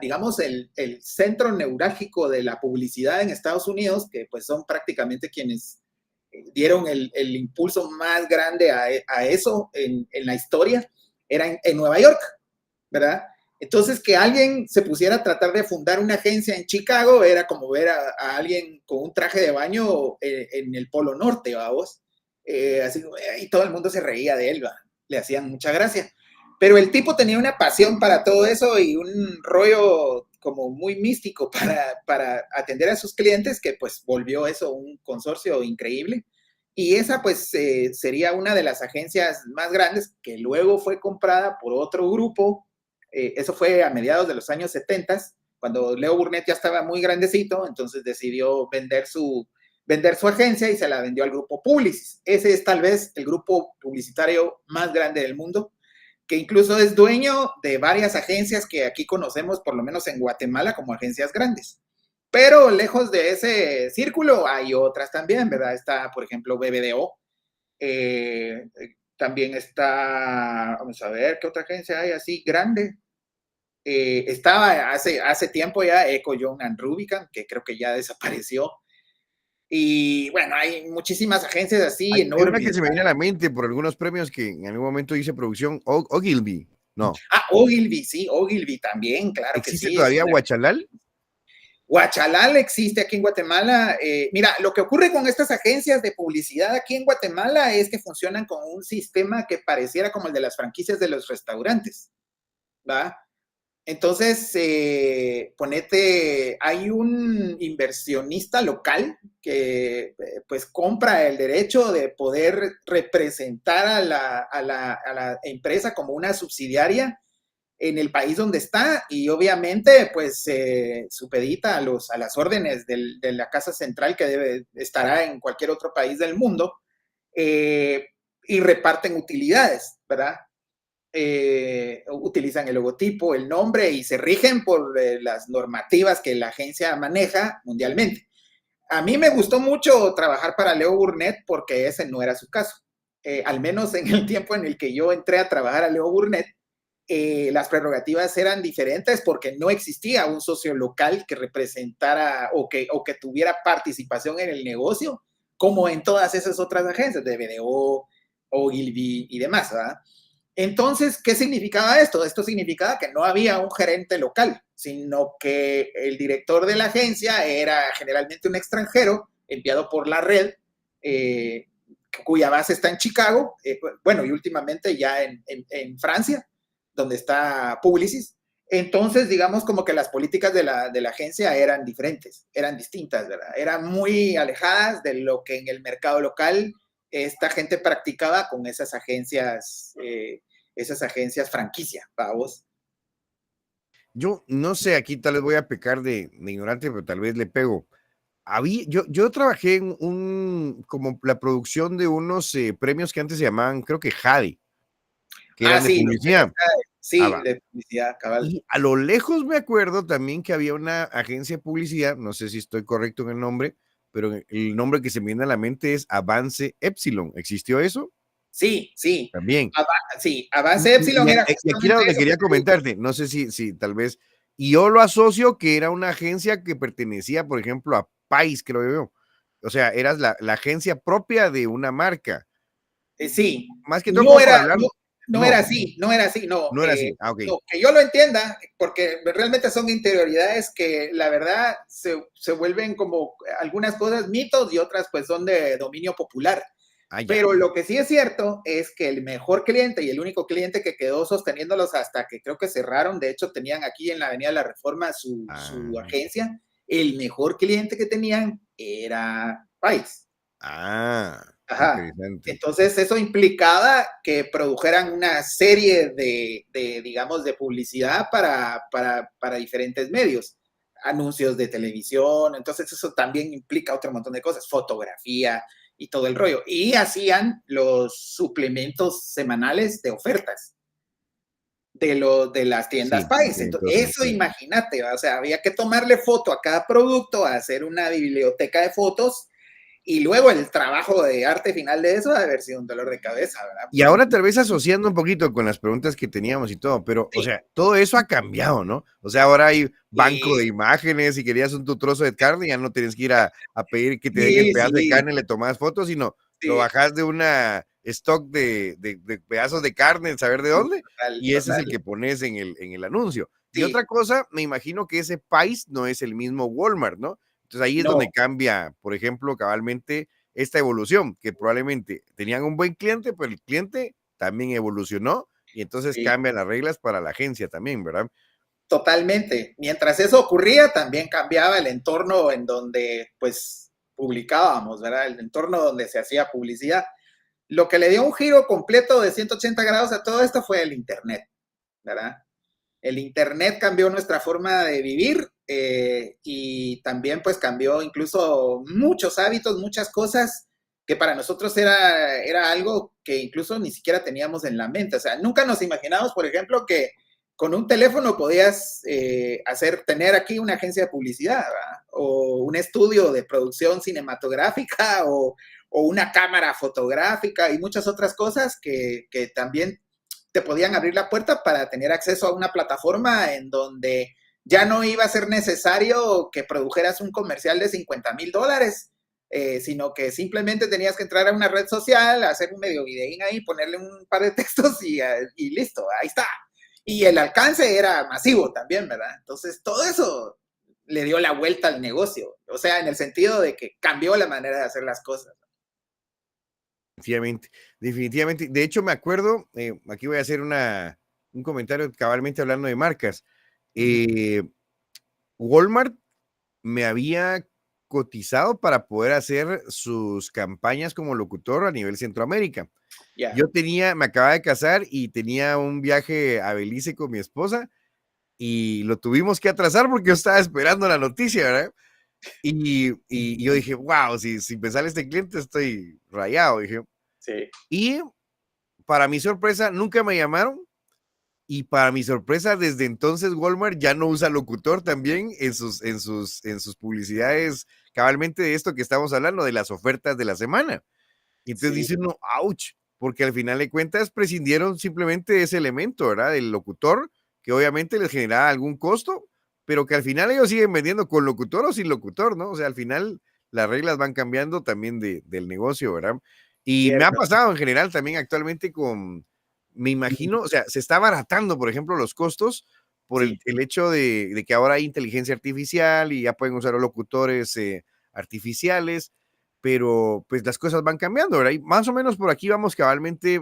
digamos, el centro neurálgico de la publicidad en Estados Unidos, que pues son prácticamente quienes dieron el impulso más grande a eso en la historia, era en Nueva York, ¿verdad? Entonces, que alguien se pusiera a tratar de fundar una agencia en Chicago era como ver a alguien con un traje de baño en el Polo Norte, vamos. Así, y todo el mundo se reía de él, ¿va? Le hacían mucha gracia. Pero el tipo tenía una pasión para todo eso y un rollo como muy místico para atender a sus clientes que pues volvió eso un consorcio increíble. Y esa pues sería una de las agencias más grandes que luego fue comprada por otro grupo. Eso fue a mediados de los años 70, cuando Leo Burnett ya estaba muy grandecito, entonces decidió vender su agencia y se la vendió al grupo Publicis. Ese es tal vez el grupo publicitario más grande del mundo, que incluso es dueño de varias agencias que aquí conocemos, por lo menos en Guatemala, como agencias grandes. Pero lejos de ese círculo hay otras también, ¿verdad? Está, por ejemplo, BBDO. También está, vamos a ver, ¿qué otra agencia hay así grande? Estaba hace tiempo ya Eco, John and Rubicam, que creo que ya desapareció. Y bueno, hay muchísimas agencias así Hay una que enormes. se me viene a la mente por algunos premios que en algún momento hice producción, Ogilvy, no. Ogilvy, sí, Ogilvy también, claro que ¿Existe sí. Es todavía una... Huachalal? Huachalal existe aquí en Guatemala. Mira, lo que ocurre con estas agencias de publicidad aquí en Guatemala es que funcionan con un sistema que pareciera como el de las franquicias de los restaurantes, ¿va? Entonces, ponete, hay un inversionista local que pues compra el derecho de poder representar a la empresa como una subsidiaria en el país donde está y obviamente pues supedita a las órdenes de la Casa Central que estará en cualquier otro país del mundo eh, y reparten utilidades, ¿verdad? Utilizan el logotipo, el nombre y se rigen por las normativas que la agencia maneja mundialmente. A mí me gustó mucho trabajar para Leo Burnett porque ese no era su caso. Al menos en el tiempo en el que yo entré a trabajar a Leo Burnett, las prerrogativas eran diferentes porque no existía un socio local que representara o que tuviera participación en el negocio, como en todas esas otras agencias de BDO, Ogilvy y demás, ¿verdad? Entonces, ¿qué significaba esto? Esto significaba que no había un gerente local, sino que el director de la agencia era generalmente un extranjero enviado por la red, eh, cuya base está en Chicago, bueno, y últimamente ya en Francia, donde está Publicis. Entonces, digamos como que las políticas de la agencia eran diferentes, eran distintas, ¿verdad? Eran muy alejadas de lo que en el mercado local esta gente practicaba con esas agencias franquicia, para vos. Yo no sé, aquí tal vez voy a pecar de ignorante, pero tal vez le pego. Yo trabajé en como la producción de unos premios que antes se llamaban, creo que Jade, que eran de Sí, los premios publicidad. CADE. Ah, Sí, va. de publicidad, cabal. Y a lo lejos me acuerdo también que había una agencia de publicidad, no sé si estoy correcto en el nombre, pero el nombre que se me viene a la mente es Avance Epsilon. ¿Existió eso? Sí, sí. También. Sí, Avance Epsilon era Y aquí era justamente donde eso que quería te digo. comentarte, no sé si tal vez, y yo lo asocio que era una agencia que pertenecía, por ejemplo, a Pais, creo yo. O sea, eras la agencia propia de una marca. Sí, Más que todo no como para era, hablar. no, no era así, no era así, no. No era así. Ah, ok. No, que yo lo entienda, porque realmente son interioridades que la verdad se vuelven como algunas cosas mitos y otras pues son de dominio popular. Ah, ya. Pero lo que sí es cierto es que el mejor cliente y el único cliente que quedó sosteniéndolos hasta que creo que cerraron, de hecho tenían aquí en la Avenida de la Reforma su Ah, agencia, el mejor cliente que tenían era Pais. ah, Ajá. interesante. Entonces, eso implicaba que produjeran una serie digamos, de publicidad para diferentes medios, anuncios de televisión, entonces eso también implica otro montón de cosas, fotografía y todo el rollo. Y hacían los suplementos semanales de ofertas de las tiendas Sí, Pais. tiene Entonces, todo eso sentido. imagínate, o sea, había que tomarle foto a cada producto, hacer una biblioteca de fotos y luego el trabajo de arte final de eso ha de haber sido un dolor de cabeza, ¿verdad? Y ahora tal vez asociando un poquito con las preguntas que teníamos y todo, pero, o Sí, sea, todo eso ha cambiado, ¿no? O sea, ahora hay banco sí, de imágenes, si querías un tu trozo de carne, ya no tienes que ir a pedir que te den el sí, pedazo de sí, carne, le tomas fotos, sino lo sí, bajas de una stock de pedazos de carne, saber de sí, dónde, total, y ese es el total. que pones en el anuncio. Y Sí, otra cosa, me imagino que ese país no es el mismo Walmart, ¿no? Entonces ahí es donde no, cambia, por ejemplo, cabalmente esta evolución, que probablemente tenían un buen cliente, pero el cliente también evolucionó y entonces sí, cambian las reglas para la agencia también, ¿verdad? totalmente. Mientras eso ocurría, también cambiaba el entorno en donde, pues, publicábamos, ¿verdad? El entorno donde se hacía publicidad. Lo que le dio un giro completo de 180 grados a todo esto fue el Internet, ¿verdad? El Internet cambió nuestra forma de vivir y también pues cambió incluso muchos hábitos, muchas cosas que para nosotros era algo que incluso ni siquiera teníamos en la mente. O sea, nunca nos imaginamos, por ejemplo, que con un teléfono podías tener aquí una agencia de publicidad, ¿verdad? O un estudio de producción cinematográfica o una cámara fotográfica y muchas otras cosas que también te podían abrir la puerta para tener acceso a una plataforma en donde ya no iba a ser necesario que produjeras un comercial de $50,000, sino que simplemente tenías que entrar a una red social, hacer un medio videín ahí, ponerle un par de textos y listo, ahí está. Y el alcance era masivo también, ¿verdad? Entonces, todo eso le dio la vuelta al negocio, o sea, en el sentido de que cambió la manera de hacer las cosas. Definitivamente, definitivamente. De hecho, me acuerdo, aquí voy a hacer un comentario cabalmente hablando de marcas. Uh -huh. Eh, Walmart me había cotizado para poder hacer sus campañas como locutor a nivel Centroamérica. Yeah. Yo tenía, me acababa de casar y tenía un viaje a Belice con mi esposa y lo tuvimos que atrasar porque yo estaba esperando la noticia, ¿verdad? Y yo dije, wow, si me sale este cliente estoy rayado, dije. Sí. Y para mi sorpresa, nunca me llamaron. Y para mi sorpresa, desde entonces Walmart ya no usa locutor también en sus publicidades, cabalmente de esto que estamos hablando, de las ofertas de la semana. Y entonces Sí. dice uno, ouch, porque al final de cuentas prescindieron simplemente de ese elemento, ¿verdad? Del locutor, que obviamente les generaba algún costo, pero que al final ellos siguen vendiendo con locutor o sin locutor, ¿no? O sea, al final las reglas van cambiando también del negocio, ¿verdad? Y me ha Cierto. pasado en general también actualmente me imagino, o sea, se está abaratando, por ejemplo, los costos por el, Sí. el hecho de que ahora hay inteligencia artificial y ya pueden usar los locutores artificiales, pero pues las cosas van cambiando, ¿verdad? Y más o menos por aquí vamos cabalmente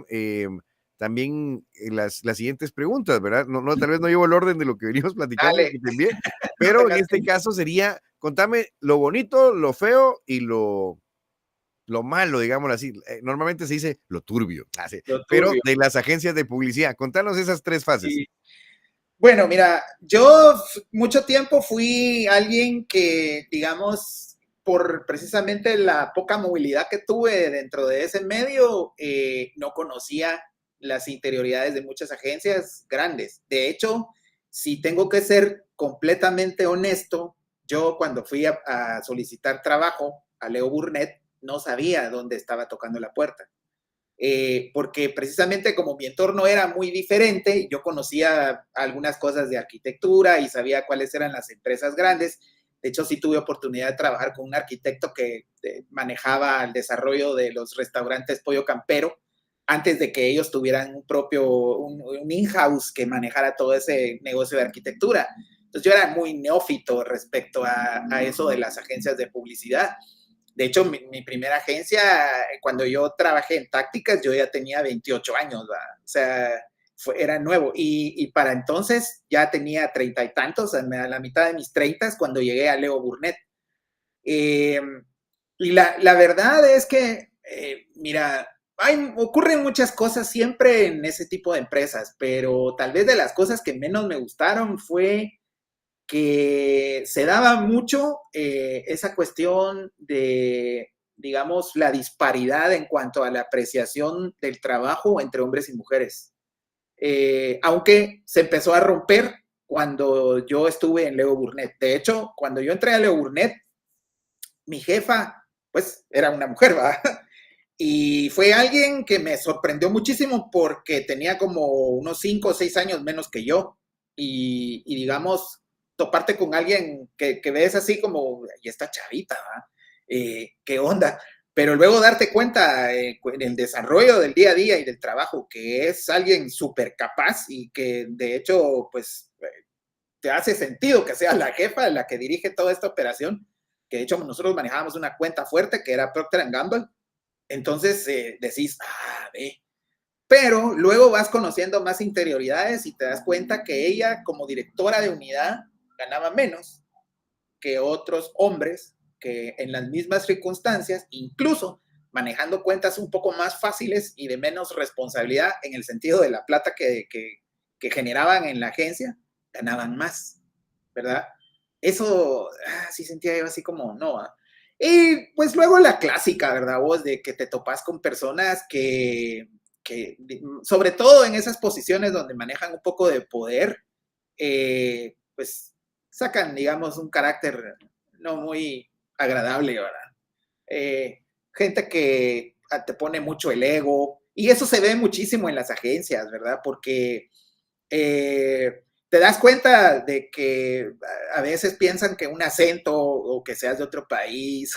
también las siguientes preguntas, ¿verdad? No, no, tal vez no llevo el orden de lo que venimos platicando Dale, que te envié, no pero en tengas este pena. caso sería, contame lo bonito, lo feo y lo malo, digámoslo así. Normalmente se dice lo turbio, así, Lo pero turbio. de las agencias de publicidad. Contanos esas tres fases. Sí. Bueno, mira, yo mucho tiempo fui alguien que, digamos, por precisamente la poca movilidad que tuve dentro de ese medio, no conocía las interioridades de muchas agencias grandes. De hecho, si tengo que ser completamente honesto, yo cuando fui a solicitar trabajo a Leo Burnett, no sabía dónde estaba tocando la puerta. Porque precisamente como mi entorno era muy diferente, yo conocía algunas cosas de arquitectura y sabía cuáles eran las empresas grandes. De hecho, sí tuve oportunidad de trabajar con un arquitecto que manejaba el desarrollo de los restaurantes Pollo Campero antes de que ellos tuvieran un in-house que manejara todo ese negocio de arquitectura. Entonces yo era muy neófito respecto a eso de las agencias de publicidad. De hecho, mi primera agencia, cuando yo trabajé en tácticas, yo ya tenía 28 años, ¿verdad? O sea, era nuevo. Y para entonces ya tenía 30 y tantos, a la mitad de mis 30 cuando llegué a Leo Burnett. Y la verdad es que, mira, ocurren muchas cosas siempre en ese tipo de empresas, pero tal vez de las cosas que menos me gustaron fue que se daba mucho esa cuestión de, digamos, la disparidad en cuanto a la apreciación del trabajo entre hombres y mujeres. Aunque se empezó a romper cuando yo estuve en Leo Burnett. De hecho, cuando yo entré a Leo Burnett, mi jefa, pues, era una mujer, ¿verdad? Y fue alguien que me sorprendió muchísimo porque tenía como unos 5 o 6 años menos que yo. Y digamos, toparte con alguien que ves así como, y esta chavita, ¿verdad? ¿Qué onda? Pero luego darte cuenta en el desarrollo del día a día y del trabajo que es alguien súper capaz y que de hecho, pues, te hace sentido que sea la jefa la que dirige toda esta operación, que de hecho nosotros manejábamos una cuenta fuerte que era Procter Gamble. Entonces decís, ve. Pero luego vas conociendo más interioridades y te das cuenta que ella, como directora de unidad, ganaba menos que otros hombres que en las mismas circunstancias, incluso manejando cuentas un poco más fáciles y de menos responsabilidad en el sentido de la plata que generaban en la agencia, ganaban más, ¿verdad? Eso sí sentía yo así como, no. Y pues luego la clásica, ¿verdad? Vos, de que te topas con personas que sobre todo en esas posiciones donde manejan un poco de poder, pues sacan, digamos, un carácter no muy agradable, ¿verdad? Gente que te pone mucho el ego, y eso se ve muchísimo en las agencias, ¿verdad? Porque te das cuenta de que a veces piensan que un acento o que seas de otro país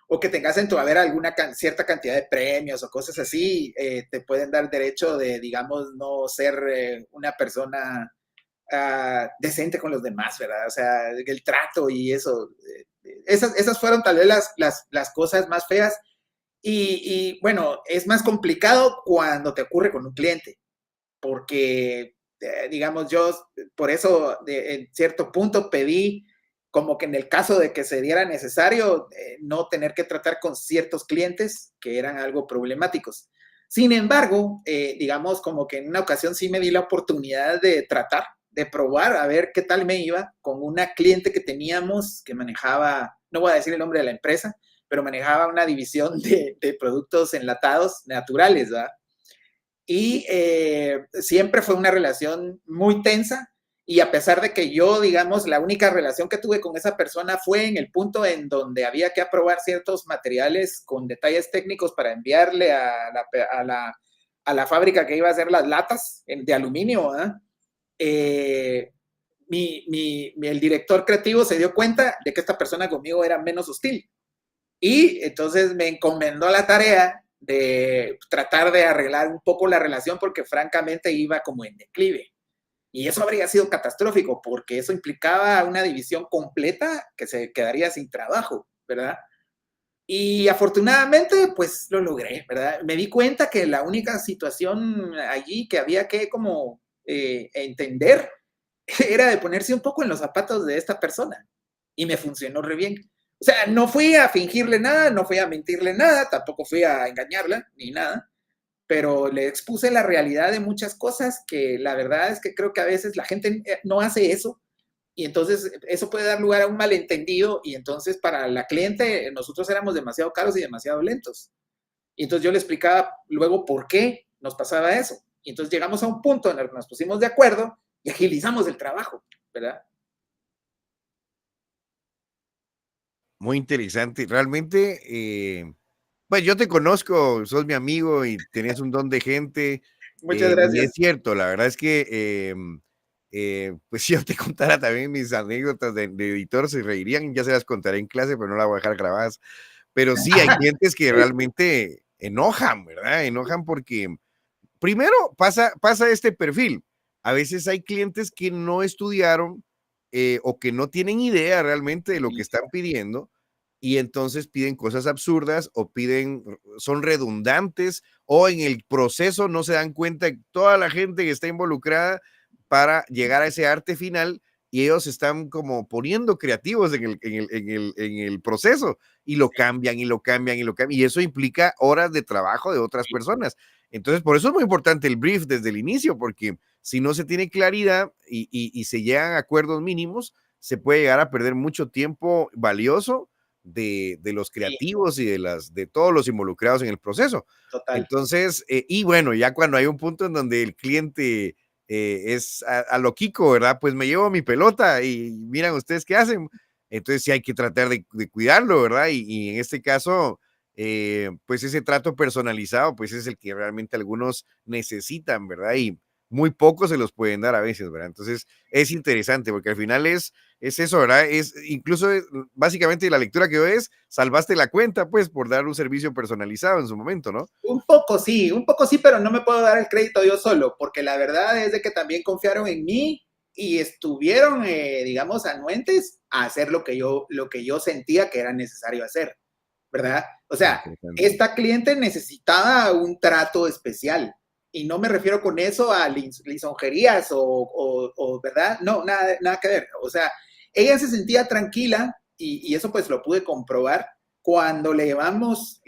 o que tengas en tu haber alguna cierta cantidad de premios o cosas así, te pueden dar derecho de, digamos, no ser una persona decente con los demás, ¿verdad? O sea, el trato y eso. Esas fueron tal vez las cosas más feas. Y bueno, es más complicado cuando te ocurre con un cliente, porque, digamos, yo por eso en cierto punto pedí como que en el caso de que se diera necesario, no tener que tratar con ciertos clientes que eran algo problemáticos. Sin embargo, digamos, como que en una ocasión sí me di la oportunidad de tratar, de probar, a ver qué tal me iba con una cliente que teníamos que manejaba, no voy a decir el nombre de la empresa, pero manejaba una división de productos enlatados naturales, ¿verdad? Y siempre fue una relación muy tensa, y a pesar de que yo, digamos, la única relación que tuve con esa persona fue en el punto en donde había que aprobar ciertos materiales con detalles técnicos para enviarle a la fábrica que iba a hacer las latas de aluminio, el director creativo se dio cuenta de que esta persona conmigo era menos hostil. Y entonces me encomendó la tarea de tratar de arreglar un poco la relación porque francamente iba como en declive. Y eso habría sido catastrófico porque eso implicaba una división completa que se quedaría sin trabajo, ¿verdad? Y afortunadamente, pues lo logré, ¿verdad? Me di cuenta que la única situación allí que había que como entender era de ponerse un poco en los zapatos de esta persona. Y me funcionó re bien. O sea, no fui a fingirle nada, no fui a mentirle nada, tampoco fui a engañarla, ni nada, pero le expuse la realidad de muchas cosas que la verdad es que creo que a veces la gente no hace eso, y entonces eso puede dar lugar a un malentendido, y entonces para la cliente nosotros éramos demasiado caros y demasiado lentos. Y entonces yo le explicaba luego por qué nos pasaba eso. Y entonces llegamos a un punto en el que nos pusimos de acuerdo y agilizamos el trabajo, ¿verdad? Muy interesante. Realmente, pues yo te conozco, sos mi amigo y tenés un don de gente. Muchas Y es gracias. cierto, la verdad es que, pues si yo te contara también mis anécdotas de editor, se reirían, ya se las contaré en clase, pero no las voy a dejar grabadas. Pero sí, hay clientes que realmente enojan, ¿verdad? Enojan porque primero pasa este perfil. A veces hay clientes que no estudiaron o que no tienen idea realmente de lo que están pidiendo y entonces piden cosas absurdas o son redundantes o en el proceso no se dan cuenta de toda la gente que está involucrada para llegar a ese arte final y ellos están como poniendo creativos en el proceso y lo cambian y lo cambian y lo cambian y eso implica horas de trabajo de otras personas. Entonces, por eso es muy importante el brief desde el inicio, porque si no se tiene claridad y se llegan a acuerdos mínimos, se puede llegar a perder mucho tiempo valioso de los creativos y de todos los involucrados en el proceso. Total. Entonces, y bueno, ya cuando hay un punto en donde el cliente es a lo Kiko, ¿verdad? Pues me llevo mi pelota y miran ustedes qué hacen. Entonces sí hay que tratar de cuidarlo, ¿verdad? Y en este caso, pues ese trato personalizado, pues es el que realmente algunos necesitan, ¿verdad? Y muy pocos se los pueden dar a veces, ¿verdad? Entonces es interesante porque al final es eso, ¿verdad? Es incluso básicamente la lectura que doy es salvaste la cuenta, pues, por dar un servicio personalizado en su momento, ¿no? Un poco sí, pero no me puedo dar el crédito yo solo, porque la verdad es de que también confiaron en mí y estuvieron, digamos, anuentes a hacer lo que yo sentía que era necesario hacer, ¿verdad? O sea, esta cliente necesitaba un trato especial y no me refiero con eso a lisonjerías ¿verdad? No, nada que ver. O sea, ella se sentía tranquila y eso pues lo pude comprobar cuando le llevábamos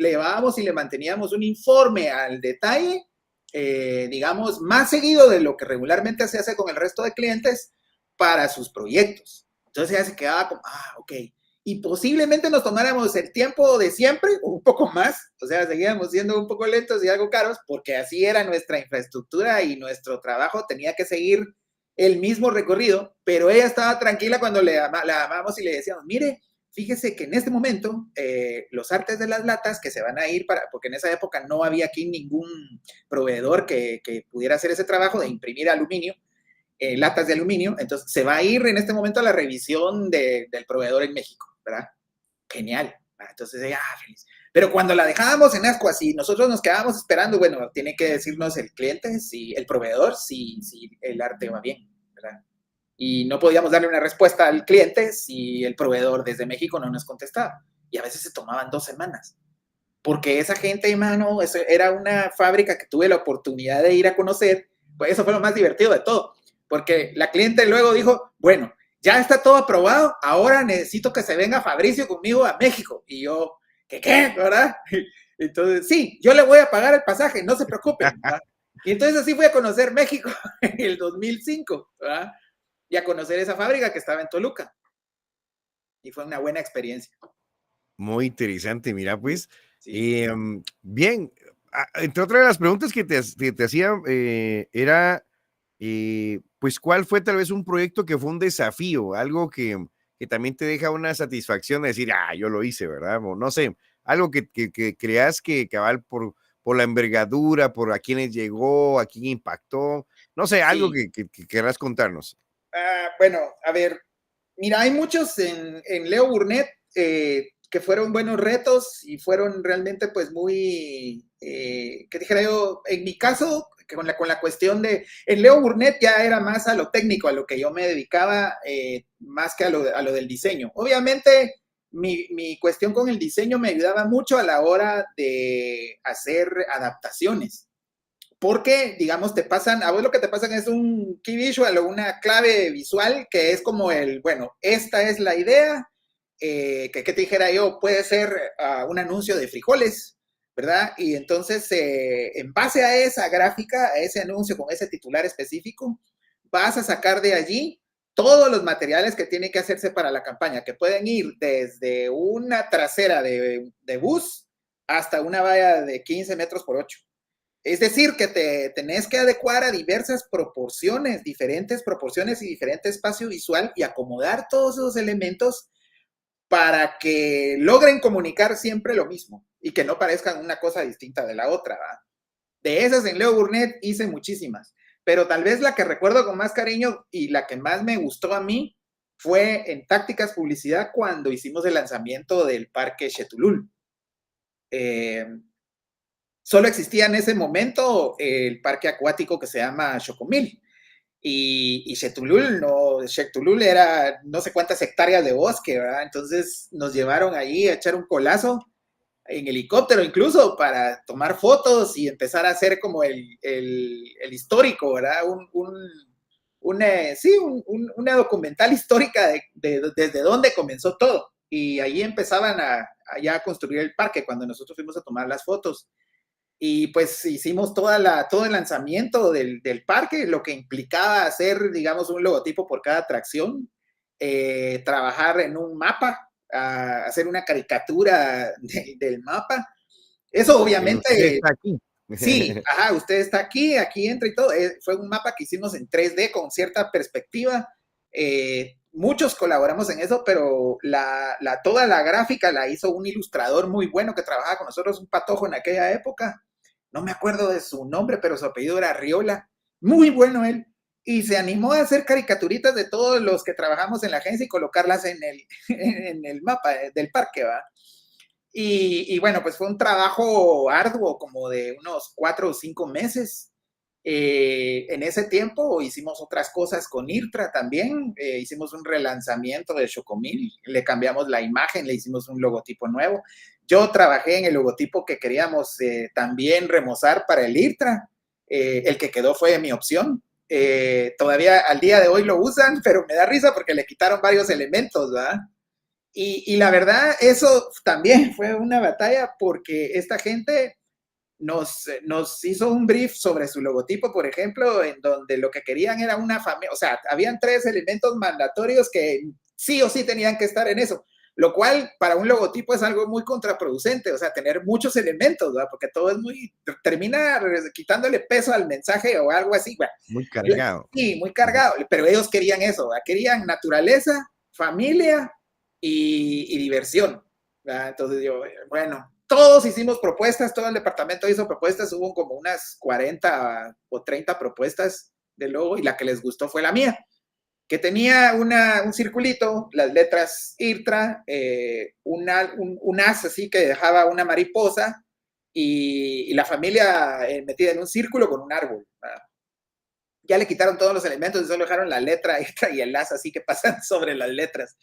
y le manteníamos un informe al detalle, digamos, más seguido de lo que regularmente se hace con el resto de clientes para sus proyectos. Entonces ella se quedaba como, ok. Y posiblemente nos tomáramos el tiempo de siempre, o un poco más, o sea, seguíamos siendo un poco lentos y algo caros, porque así era nuestra infraestructura y nuestro trabajo tenía que seguir el mismo recorrido, pero ella estaba tranquila cuando la llamamos y le decíamos, mire, fíjese que en este momento los artes de las latas que se van a ir porque en esa época no había aquí ningún proveedor que pudiera hacer ese trabajo de imprimir aluminio, latas de aluminio, entonces se va a ir en este momento a la revisión del proveedor en México, ¿verdad? Genial. Entonces ella, feliz. Pero cuando la dejábamos en asco así, nosotros nos quedábamos esperando, bueno, tiene que decirnos el cliente, si el proveedor, si el arte va bien, ¿verdad? Y no podíamos darle una respuesta al cliente si el proveedor desde México no nos contestaba. Y a veces se tomaban 2 semanas. Porque esa gente, hermano, eso era una fábrica que tuve la oportunidad de ir a conocer. Pues eso fue lo más divertido de todo. Porque la cliente luego dijo, bueno, ya está todo aprobado, ahora necesito que se venga Fabricio conmigo a México. Y yo, ¿qué? ¿Verdad? Entonces, sí, yo le voy a pagar el pasaje, no se preocupen, ¿verdad? Y entonces así fui a conocer México en el 2005, ¿verdad? Y a conocer esa fábrica que estaba en Toluca. Y fue una buena experiencia. Muy interesante, mira, pues, Sí. bien, entre otras de las preguntas que te hacía era, pues, ¿cuál fue tal vez un proyecto que fue un desafío? Algo que también te deja una satisfacción de decir, yo lo hice, ¿verdad? O no sé, algo que creas que cabal por la envergadura, por a quiénes llegó, a quién impactó, no sé, algo Sí. que querrás contarnos. Bueno, a ver, mira, hay muchos en Leo Burnett que fueron buenos retos y fueron realmente pues muy, ¿qué dijera yo? En mi caso, con la cuestión en Leo Burnett ya era más a lo técnico, a lo que yo me dedicaba, más que a lo del diseño. Obviamente, mi cuestión con el diseño me ayudaba mucho a la hora de hacer adaptaciones. Porque, digamos, a vos lo que te pasan es un key visual o una clave visual que es como bueno, esta es la idea, que te dijera yo, puede ser un anuncio de frijoles, ¿verdad? Y entonces, en base a esa gráfica, a ese anuncio con ese titular específico, vas a sacar de allí todos los materiales que tienen que hacerse para la campaña, que pueden ir desde una trasera de bus hasta una valla de 15 metros por 8. Es decir, que te tenés que adecuar a diversas proporciones, diferentes proporciones y diferente espacio visual y acomodar todos esos elementos para que logren comunicar siempre lo mismo y que no parezcan una cosa distinta de la otra, ¿va? De esas en Leo Burnett hice muchísimas, pero tal vez la que recuerdo con más cariño y la que más me gustó a mí fue en Tácticas Publicidad cuando hicimos el lanzamiento del Parque Chetulul. solo existía en ese momento el parque acuático que se llama Chocomil. Y Xectulul era no sé cuántas hectáreas de bosque, ¿verdad? Entonces nos llevaron allí a echar un colazo en helicóptero incluso para tomar fotos y empezar a hacer como el histórico, ¿verdad? Una documental histórica desde dónde comenzó todo. Y ahí empezaban ya a construir el parque cuando nosotros fuimos a tomar las fotos. Y pues hicimos todo el lanzamiento del parque, lo que implicaba hacer, digamos, un logotipo por cada atracción, trabajar en un mapa, hacer una caricatura del mapa. Eso Usted obviamente, está aquí. sí, ajá, usted está aquí, aquí entra y todo. Fue un mapa que hicimos en 3D con cierta perspectiva. Muchos colaboramos en eso, pero toda la gráfica la hizo un ilustrador muy bueno que trabajaba con nosotros, un patojo en aquella época. No me acuerdo de su nombre, pero su apellido era Riola. Muy bueno él. Y se animó a hacer caricaturitas de todos los que trabajamos en la agencia y colocarlas en el mapa del parque, ¿va? Bueno, pues fue un trabajo arduo, como de unos 4 o 5 meses. En ese tiempo hicimos otras cosas con IRTRA también. Hicimos un relanzamiento de Chocomil, le cambiamos la imagen, le hicimos un logotipo nuevo. Yo trabajé en el logotipo que queríamos también remozar para el IRTRA. El que quedó fue mi opción. Todavía al día de hoy lo usan, pero me da risa porque le quitaron varios elementos, ¿verdad? La verdad, eso también fue una batalla porque esta gente nos hizo un brief sobre su logotipo, por ejemplo, en donde lo que querían era una familia, o sea, habían 3 elementos mandatorios que sí o sí tenían que estar en eso, lo cual para un logotipo es algo muy contraproducente, o sea, tener muchos elementos, ¿verdad? Porque todo es termina quitándole peso al mensaje o algo así, bueno, Muy cargado. sí, muy cargado, pero ellos querían eso, ¿verdad? Querían naturaleza, familia y diversión, ¿verdad? Entonces yo, bueno, todos hicimos propuestas, todo el departamento hizo propuestas, hubo como unas 40 o 30 propuestas de logo y la que les gustó fue la mía, que tenía un circulito, las letras IRTRA, un as así que dejaba una mariposa y la familia metida en un círculo con un árbol, ¿verdad? Ya le quitaron todos los elementos y solo dejaron la letra IRTRA y el as así que pasan sobre las letras.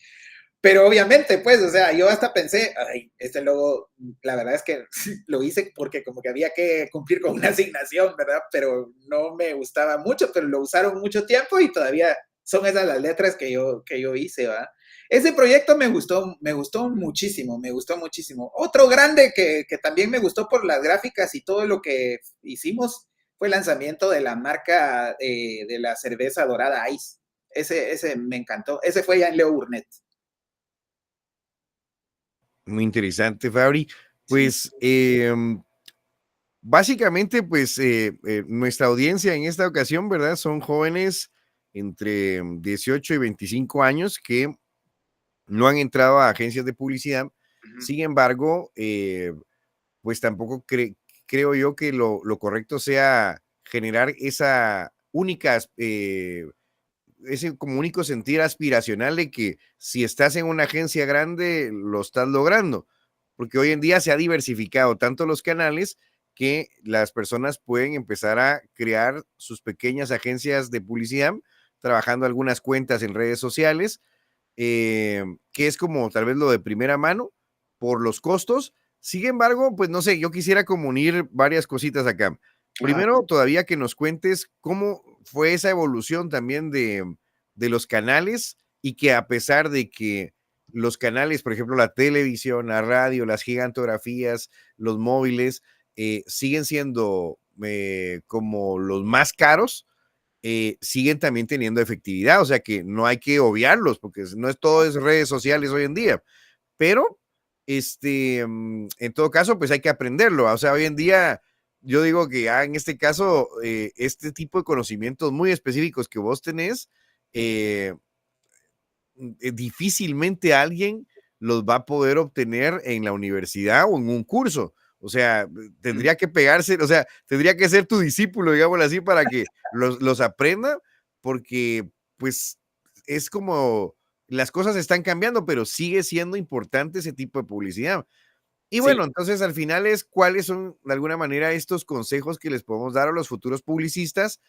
Pero obviamente, pues, o sea, yo hasta pensé, ay, este logo, la verdad es que lo hice porque como que había que cumplir con una asignación, ¿verdad? Pero no me gustaba mucho, pero lo usaron mucho tiempo y todavía son esas las letras que yo hice, ¿verdad? Ese proyecto me gustó muchísimo, me gustó muchísimo. Otro grande que también me gustó por las gráficas y todo lo que hicimos fue el lanzamiento de la marca de la cerveza dorada Ice. Ese me encantó. Ese fue ya en Leo Burnett. Muy interesante, Fabri. Sí. Pues básicamente, pues nuestra audiencia en esta ocasión, ¿verdad? Son jóvenes entre 18 y 25 años que no han entrado a agencias de publicidad. Ujú. Sin embargo, pues tampoco creo yo que lo correcto sea generar esa única, ese como único sentir aspiracional de que si estás en una agencia grande, lo estás logrando. Porque hoy en día se ha diversificado tanto los canales que las personas pueden empezar a crear sus pequeñas agencias de publicidad, trabajando algunas cuentas en redes sociales, que es como tal vez lo de primera mano por los costos. Sin embargo, pues no sé, yo quisiera como unir varias cositas acá. Ajá. Primero, todavía que nos cuentes cómo fue esa evolución también de los canales y que a pesar de que los canales, por ejemplo, la televisión, la radio, las gigantografías, los móviles, siguen siendo como los más caros, siguen también teniendo efectividad, o sea que no hay que obviarlos, porque no es todo es redes sociales hoy en día, pero en todo caso, pues hay que aprenderlo, o sea, hoy en día yo digo que en este caso, este tipo de conocimientos muy específicos que vos tenés, difícilmente alguien los va a poder obtener en la universidad o en un curso. O sea, tendría que pegarse, o sea, tendría que ser tu discípulo, digámoslo así, para que los aprenda, porque pues es como las cosas están cambiando, pero sigue siendo importante ese tipo de publicidad. Y bueno, Sí, entonces al final es cuáles son de alguna manera estos consejos que les podemos dar a los futuros publicistas.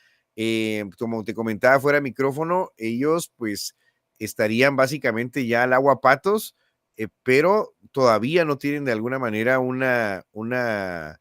Como te comentaba fuera de micrófono, ellos pues estarían básicamente ya al agua patos, pero todavía no tienen de alguna manera una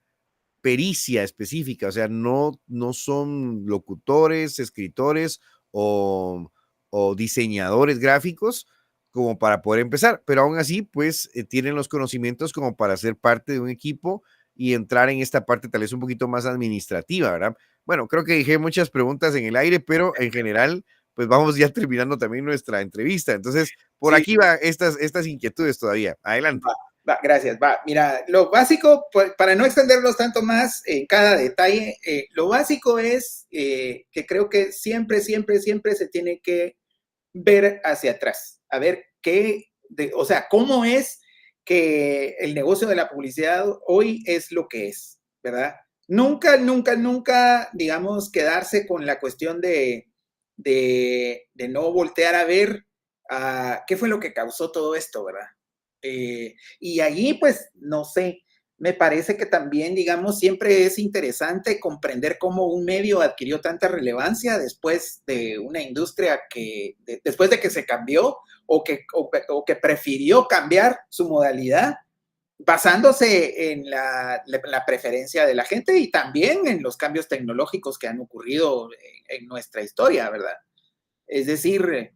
pericia específica, o sea, no son locutores, escritores o, o diseñadores gráficos como para poder empezar, pero aún así, pues tienen los conocimientos como para ser parte de un equipo y entrar en esta parte tal vez un poquito más administrativa, ¿verdad? Bueno, creo que dejé muchas preguntas en el aire, pero en general, pues vamos ya terminando también nuestra entrevista. Entonces, por sí, aquí va estas inquietudes todavía. Adelante. va, gracias, va. Mira, lo básico, pues, para no extenderlos tanto más en cada detalle, lo básico es que creo que siempre, siempre, siempre se tiene que ver hacia atrás, a ver o sea, cómo es que el negocio de la publicidad hoy es lo que es, ¿verdad? Nunca, nunca, nunca, digamos, quedarse con la cuestión de no voltear a ver qué fue lo que causó todo esto, ¿verdad? Y allí, pues, no sé, me parece que también, digamos, siempre es interesante comprender cómo un medio adquirió tanta relevancia después de una industria después de que se cambió o que prefirió cambiar su modalidad basándose en la preferencia de la gente y también en los cambios tecnológicos que han ocurrido en nuestra historia, ¿verdad? Es decir,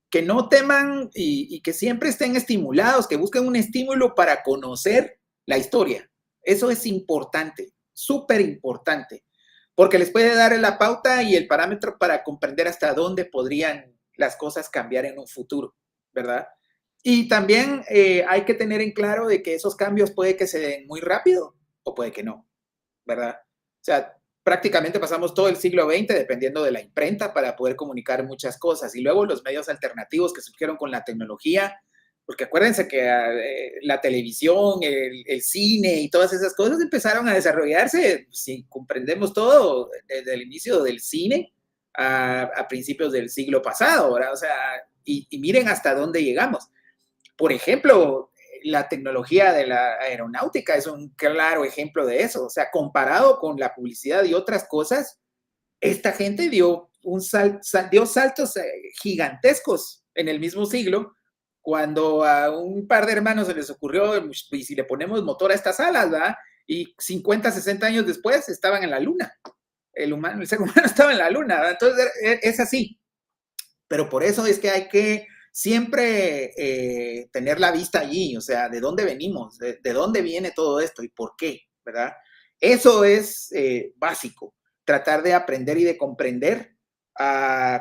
que no teman y que siempre estén estimulados, que busquen un estímulo para conocer la historia. Eso es importante, súper importante, porque les puede dar la pauta y el parámetro para comprender hasta dónde podrían las cosas cambiar en un futuro, ¿verdad? Y también hay que tener en claro de que esos cambios puede que se den muy rápido o puede que no, ¿verdad? O sea, prácticamente pasamos todo el siglo XX dependiendo de la imprenta para poder comunicar muchas cosas. Y luego los medios alternativos que surgieron con la tecnología, porque acuérdense que la televisión, el cine y todas esas cosas empezaron a desarrollarse, si comprendemos todo, desde el inicio del cine a principios del siglo pasado, ¿verdad? O sea, y miren hasta dónde llegamos. Por ejemplo, la tecnología de la aeronáutica es un claro ejemplo de eso. O sea, comparado con la publicidad y otras cosas, esta gente dio saltos gigantescos en el mismo siglo cuando a un par de hermanos se les ocurrió, y si le ponemos motor a estas alas, ¿verdad? Y 50, 60 años después estaban en la luna. El ser humano estaba en la luna, ¿verdad? Entonces es así. Pero por eso es que hay que siempre tener la vista allí, o sea, de dónde venimos, de dónde viene todo esto y por qué, ¿verdad? Eso es básico, tratar de aprender y de comprender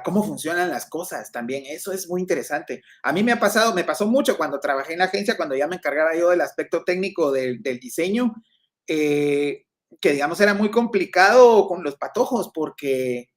cómo funcionan las cosas también, eso es muy interesante. A mí me pasó mucho cuando trabajé en la agencia, cuando ya me encargaba yo del aspecto técnico del diseño, que digamos era muy complicado con los patojos porque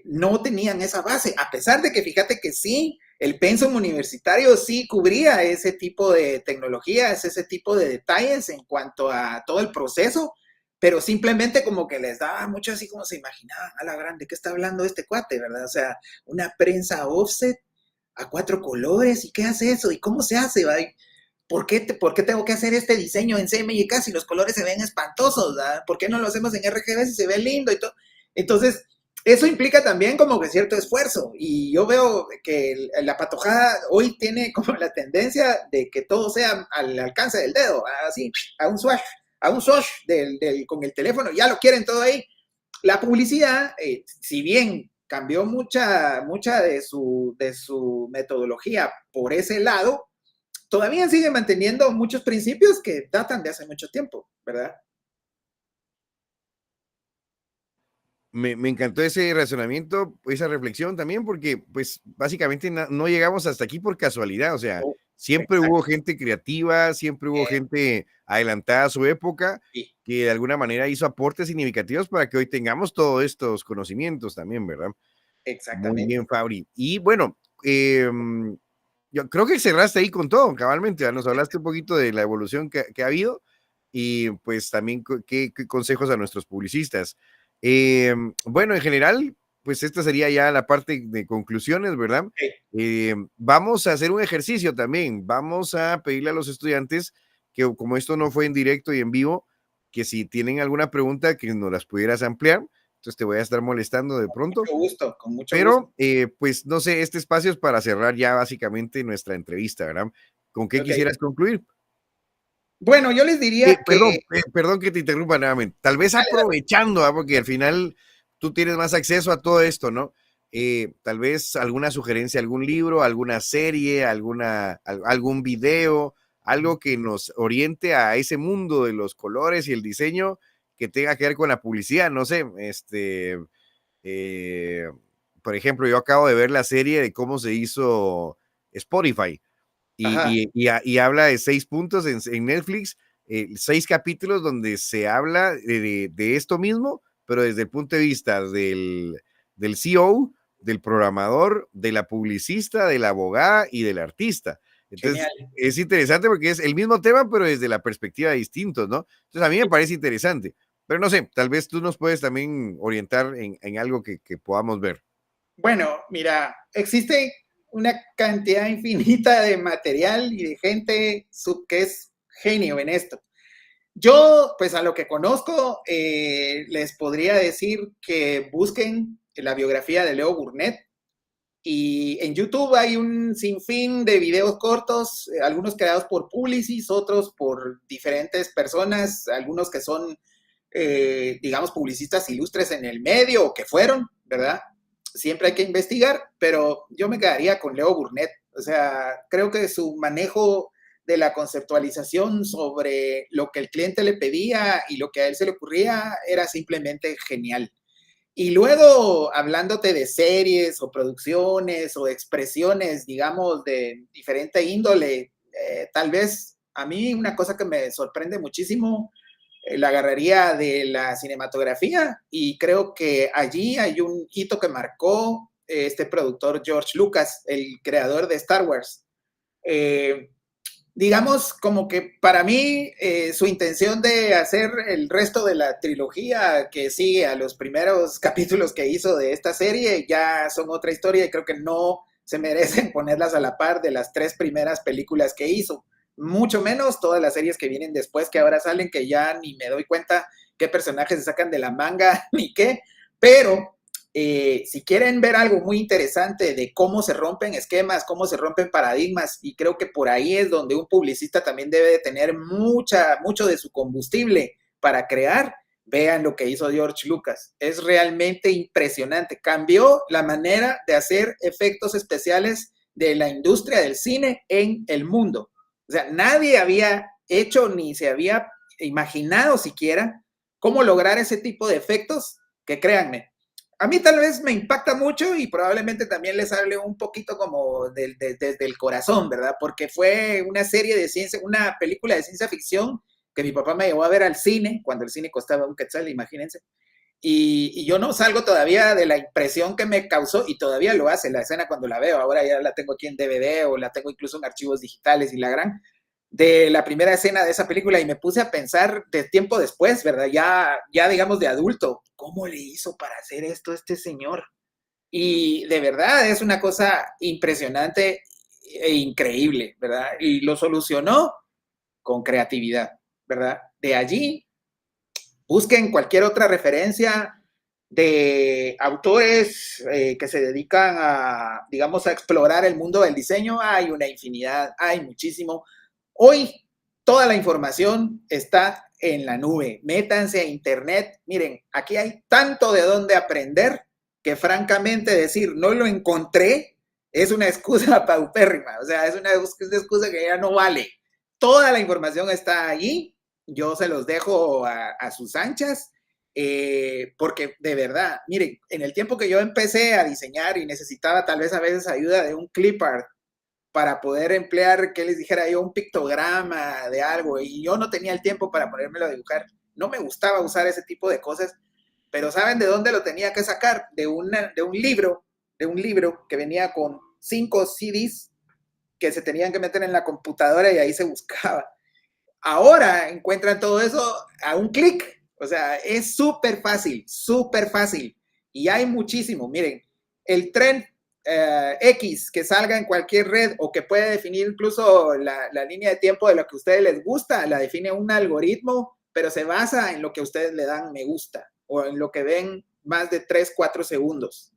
no tenían esa base, a pesar de que fíjate que sí, el pensum universitario sí cubría ese tipo de tecnologías, ese tipo de detalles en cuanto a todo el proceso, pero simplemente como que les daba mucho así como se imaginaban, a la grande, ¿qué está hablando este cuate, verdad? O sea, una prensa offset a 4 colores, ¿y qué hace eso? ¿Y cómo se hace? ¿Va? ¿Por qué tengo que hacer este diseño en CMYK si los colores se ven espantosos? ¿Va? ¿Por qué no lo hacemos en RGB si se ve lindo y todo? Entonces, eso implica también como que cierto esfuerzo. Y yo veo que la patojada hoy tiene como la tendencia de que todo sea al alcance del dedo, así, a un swash con el teléfono, ya lo quieren todo ahí. La publicidad, si bien cambió mucha de su metodología por ese lado, todavía sigue manteniendo muchos principios que datan de hace mucho tiempo, ¿verdad? Me encantó ese razonamiento, esa reflexión también, porque pues básicamente no llegamos hasta aquí por casualidad, o sea, Oh, siempre hubo exacto. gente creativa, siempre hubo gente adelantada a su época Sí, que de alguna manera hizo aportes significativos para que hoy tengamos todos estos conocimientos también, ¿verdad? Muy exactamente. bien, Fabri. Y bueno, yo creo que cerraste ahí con todo, cabalmente, ¿verdad? Nos hablaste un poquito de la evolución que ha habido y pues también qué consejos a nuestros publicistas. Bueno, en general, pues esta sería ya la parte de conclusiones, ¿verdad? Sí, Vamos a hacer un ejercicio también. Vamos a pedirle a los estudiantes que como esto no fue en directo y en vivo, que si tienen alguna pregunta que nos las pudieras ampliar, entonces te voy a estar molestando de pronto. Con mucho gusto. Pero, pues, no sé, este espacio es para cerrar ya básicamente nuestra entrevista, ¿verdad? ¿Con qué Okay. quisieras concluir? Bueno, yo les diría que... Perdón que te interrumpa nuevamente. Tal vez aprovechando, ¿ah? Porque al final tú tienes más acceso a todo esto, ¿no? Tal vez alguna sugerencia, algún libro, alguna serie, algún video, algo que nos oriente a ese mundo de los colores y el diseño que tenga que ver con la publicidad, no sé, eh, por ejemplo, yo acabo de ver la serie de cómo se hizo Spotify y habla de 6 puntos en Netflix, 6 capítulos donde se habla de esto mismo, pero desde el punto de vista del CEO, del programador, de la publicista, de la abogada y del artista. Entonces, Genial. es interesante porque es el mismo tema, pero desde la perspectiva de distintos, ¿no? Entonces, a mí me parece interesante. Pero no sé, tal vez tú nos puedes también orientar en algo que podamos ver. Bueno, mira, existe una cantidad infinita de material y de gente que es genio en esto. Yo, pues a lo que conozco, les podría decir que busquen la biografía de Leo Burnett. Y en YouTube hay un sinfín de videos cortos, algunos creados por Publicis, otros por diferentes personas, algunos que son, digamos, publicistas ilustres en el medio o que fueron, ¿verdad? Siempre hay que investigar, pero yo me quedaría con Leo Burnett. O sea, creo que su manejo de la conceptualización sobre lo que el cliente le pedía y lo que a él se le ocurría era simplemente genial. Y luego, hablándote de series o producciones o expresiones, digamos, de diferente índole, tal vez a mí una cosa que me sorprende muchísimo, la agarraría de la cinematografía y creo que allí hay un hito que marcó este productor George Lucas, el creador de Star Wars. Digamos, como que para mí su intención de hacer el resto de la trilogía que sigue a los primeros capítulos que hizo de esta serie ya son otra historia y creo que no se merecen ponerlas a la par de las 3 primeras películas que hizo. Mucho menos todas las series que vienen después que ahora salen que ya ni me doy cuenta qué personajes se sacan de la manga ni qué, pero si quieren ver algo muy interesante de cómo se rompen esquemas, cómo se rompen paradigmas, y creo que por ahí es donde un publicista también debe de tener mucho de su combustible para crear, vean lo que hizo George Lucas. Es realmente impresionante. Cambió la manera de hacer efectos especiales de la industria del cine en el mundo. O sea, nadie había hecho ni se había imaginado siquiera cómo lograr ese tipo de efectos que créanme, a mí tal vez me impacta mucho y probablemente también les hable un poquito como desde el corazón, ¿verdad? Porque fue una serie de ciencia, una película de ciencia ficción que mi papá me llevó a ver al cine, cuando el cine costaba un quetzal, imagínense. Y yo no salgo todavía de la impresión que me causó y todavía lo hace la escena cuando la veo. Ahora ya la tengo aquí en DVD o la tengo incluso en archivos digitales y la gran de la primera escena de esa película y me puse a pensar de tiempo después, ¿verdad? Ya digamos de adulto, ¿cómo le hizo para hacer esto este señor? Y de verdad es una cosa impresionante e increíble, ¿verdad? Y lo solucionó con creatividad, ¿verdad? De allí, busquen cualquier otra referencia de autores que se dedican a, digamos, a explorar el mundo del diseño. Hay una infinidad, hay muchísimo. Hoy toda la información está en la nube. Métanse a internet. Miren, aquí hay tanto de dónde aprender que francamente decir no lo encontré es una excusa paupérrima. O sea, es una excusa que ya no vale. Toda la información está allí. Yo se los dejo a sus anchas. Porque de verdad, miren, en el tiempo que yo empecé a diseñar y necesitaba tal vez a veces ayuda de un clip art para poder emplear, que les dijera yo, un pictograma de algo, y yo no tenía el tiempo para ponérmelo a dibujar. No me gustaba usar ese tipo de cosas, pero ¿saben de dónde lo tenía que sacar? De un libro que venía con 5 CDs que se tenían que meter en la computadora y ahí se buscaba. Ahora encuentran todo eso a un clic. O sea, es súper fácil, súper fácil. Y hay muchísimo. Miren, el tren X que salga en cualquier red o que puede definir incluso la línea de tiempo de lo que a ustedes les gusta, la define un algoritmo, pero se basa en lo que ustedes le dan me gusta o en lo que ven más de 3, 4 segundos.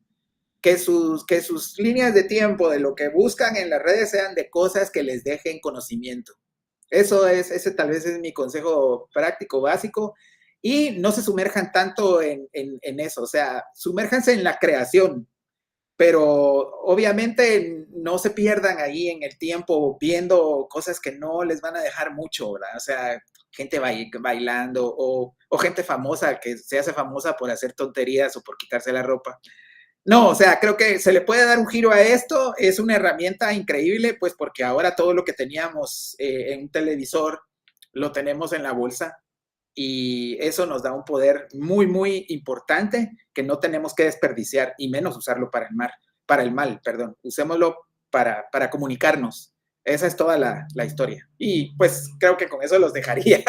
Que sus líneas de tiempo de lo que buscan en las redes sean de cosas que les dejen conocimiento. Ese tal vez es mi consejo práctico, básico, y no se sumerjan tanto en eso, o sea, sumérjanse en la creación, pero obviamente no se pierdan ahí en el tiempo viendo cosas que no les van a dejar mucho, ¿verdad? O sea, gente bailando o gente famosa que se hace famosa por hacer tonterías o por quitarse la ropa. No, o sea, creo que se le puede dar un giro a esto. Es una herramienta increíble, pues porque ahora todo lo que teníamos en un televisor lo tenemos en la bolsa y eso nos da un poder muy, muy importante que no tenemos que desperdiciar y menos usarlo para el mal, perdón. Usémoslo para comunicarnos. Esa es toda la historia. Y pues creo que con eso los dejaría.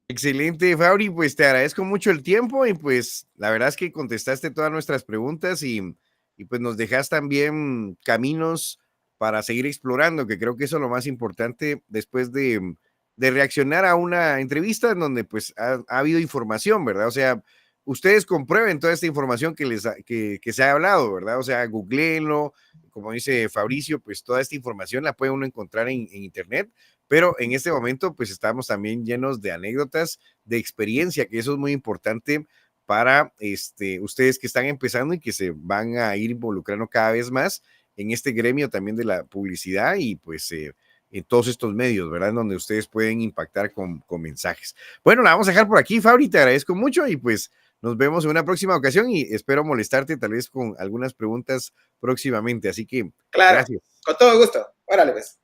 Excelente, Fabri, pues te agradezco mucho el tiempo y pues la verdad es que contestaste todas nuestras preguntas y pues nos dejas también caminos para seguir explorando, que creo que eso es lo más importante después de reaccionar a una entrevista en donde pues ha habido información, ¿verdad? O sea, ustedes comprueben toda esta información que se ha hablado, ¿verdad? O sea, googleenlo, como dice Fabricio, pues toda esta información la puede uno encontrar en internet, pero en este momento pues estamos también llenos de anécdotas, de experiencia, que eso es muy importante para ustedes que están empezando y que se van a ir involucrando cada vez más en este gremio también de la publicidad y pues en todos estos medios, ¿verdad? En donde ustedes pueden impactar con mensajes. Bueno, la vamos a dejar por aquí, Fabri, te agradezco mucho y pues nos vemos en una próxima ocasión y espero molestarte tal vez con algunas preguntas próximamente. Así que Claro, gracias. con todo gusto. Órale, pues.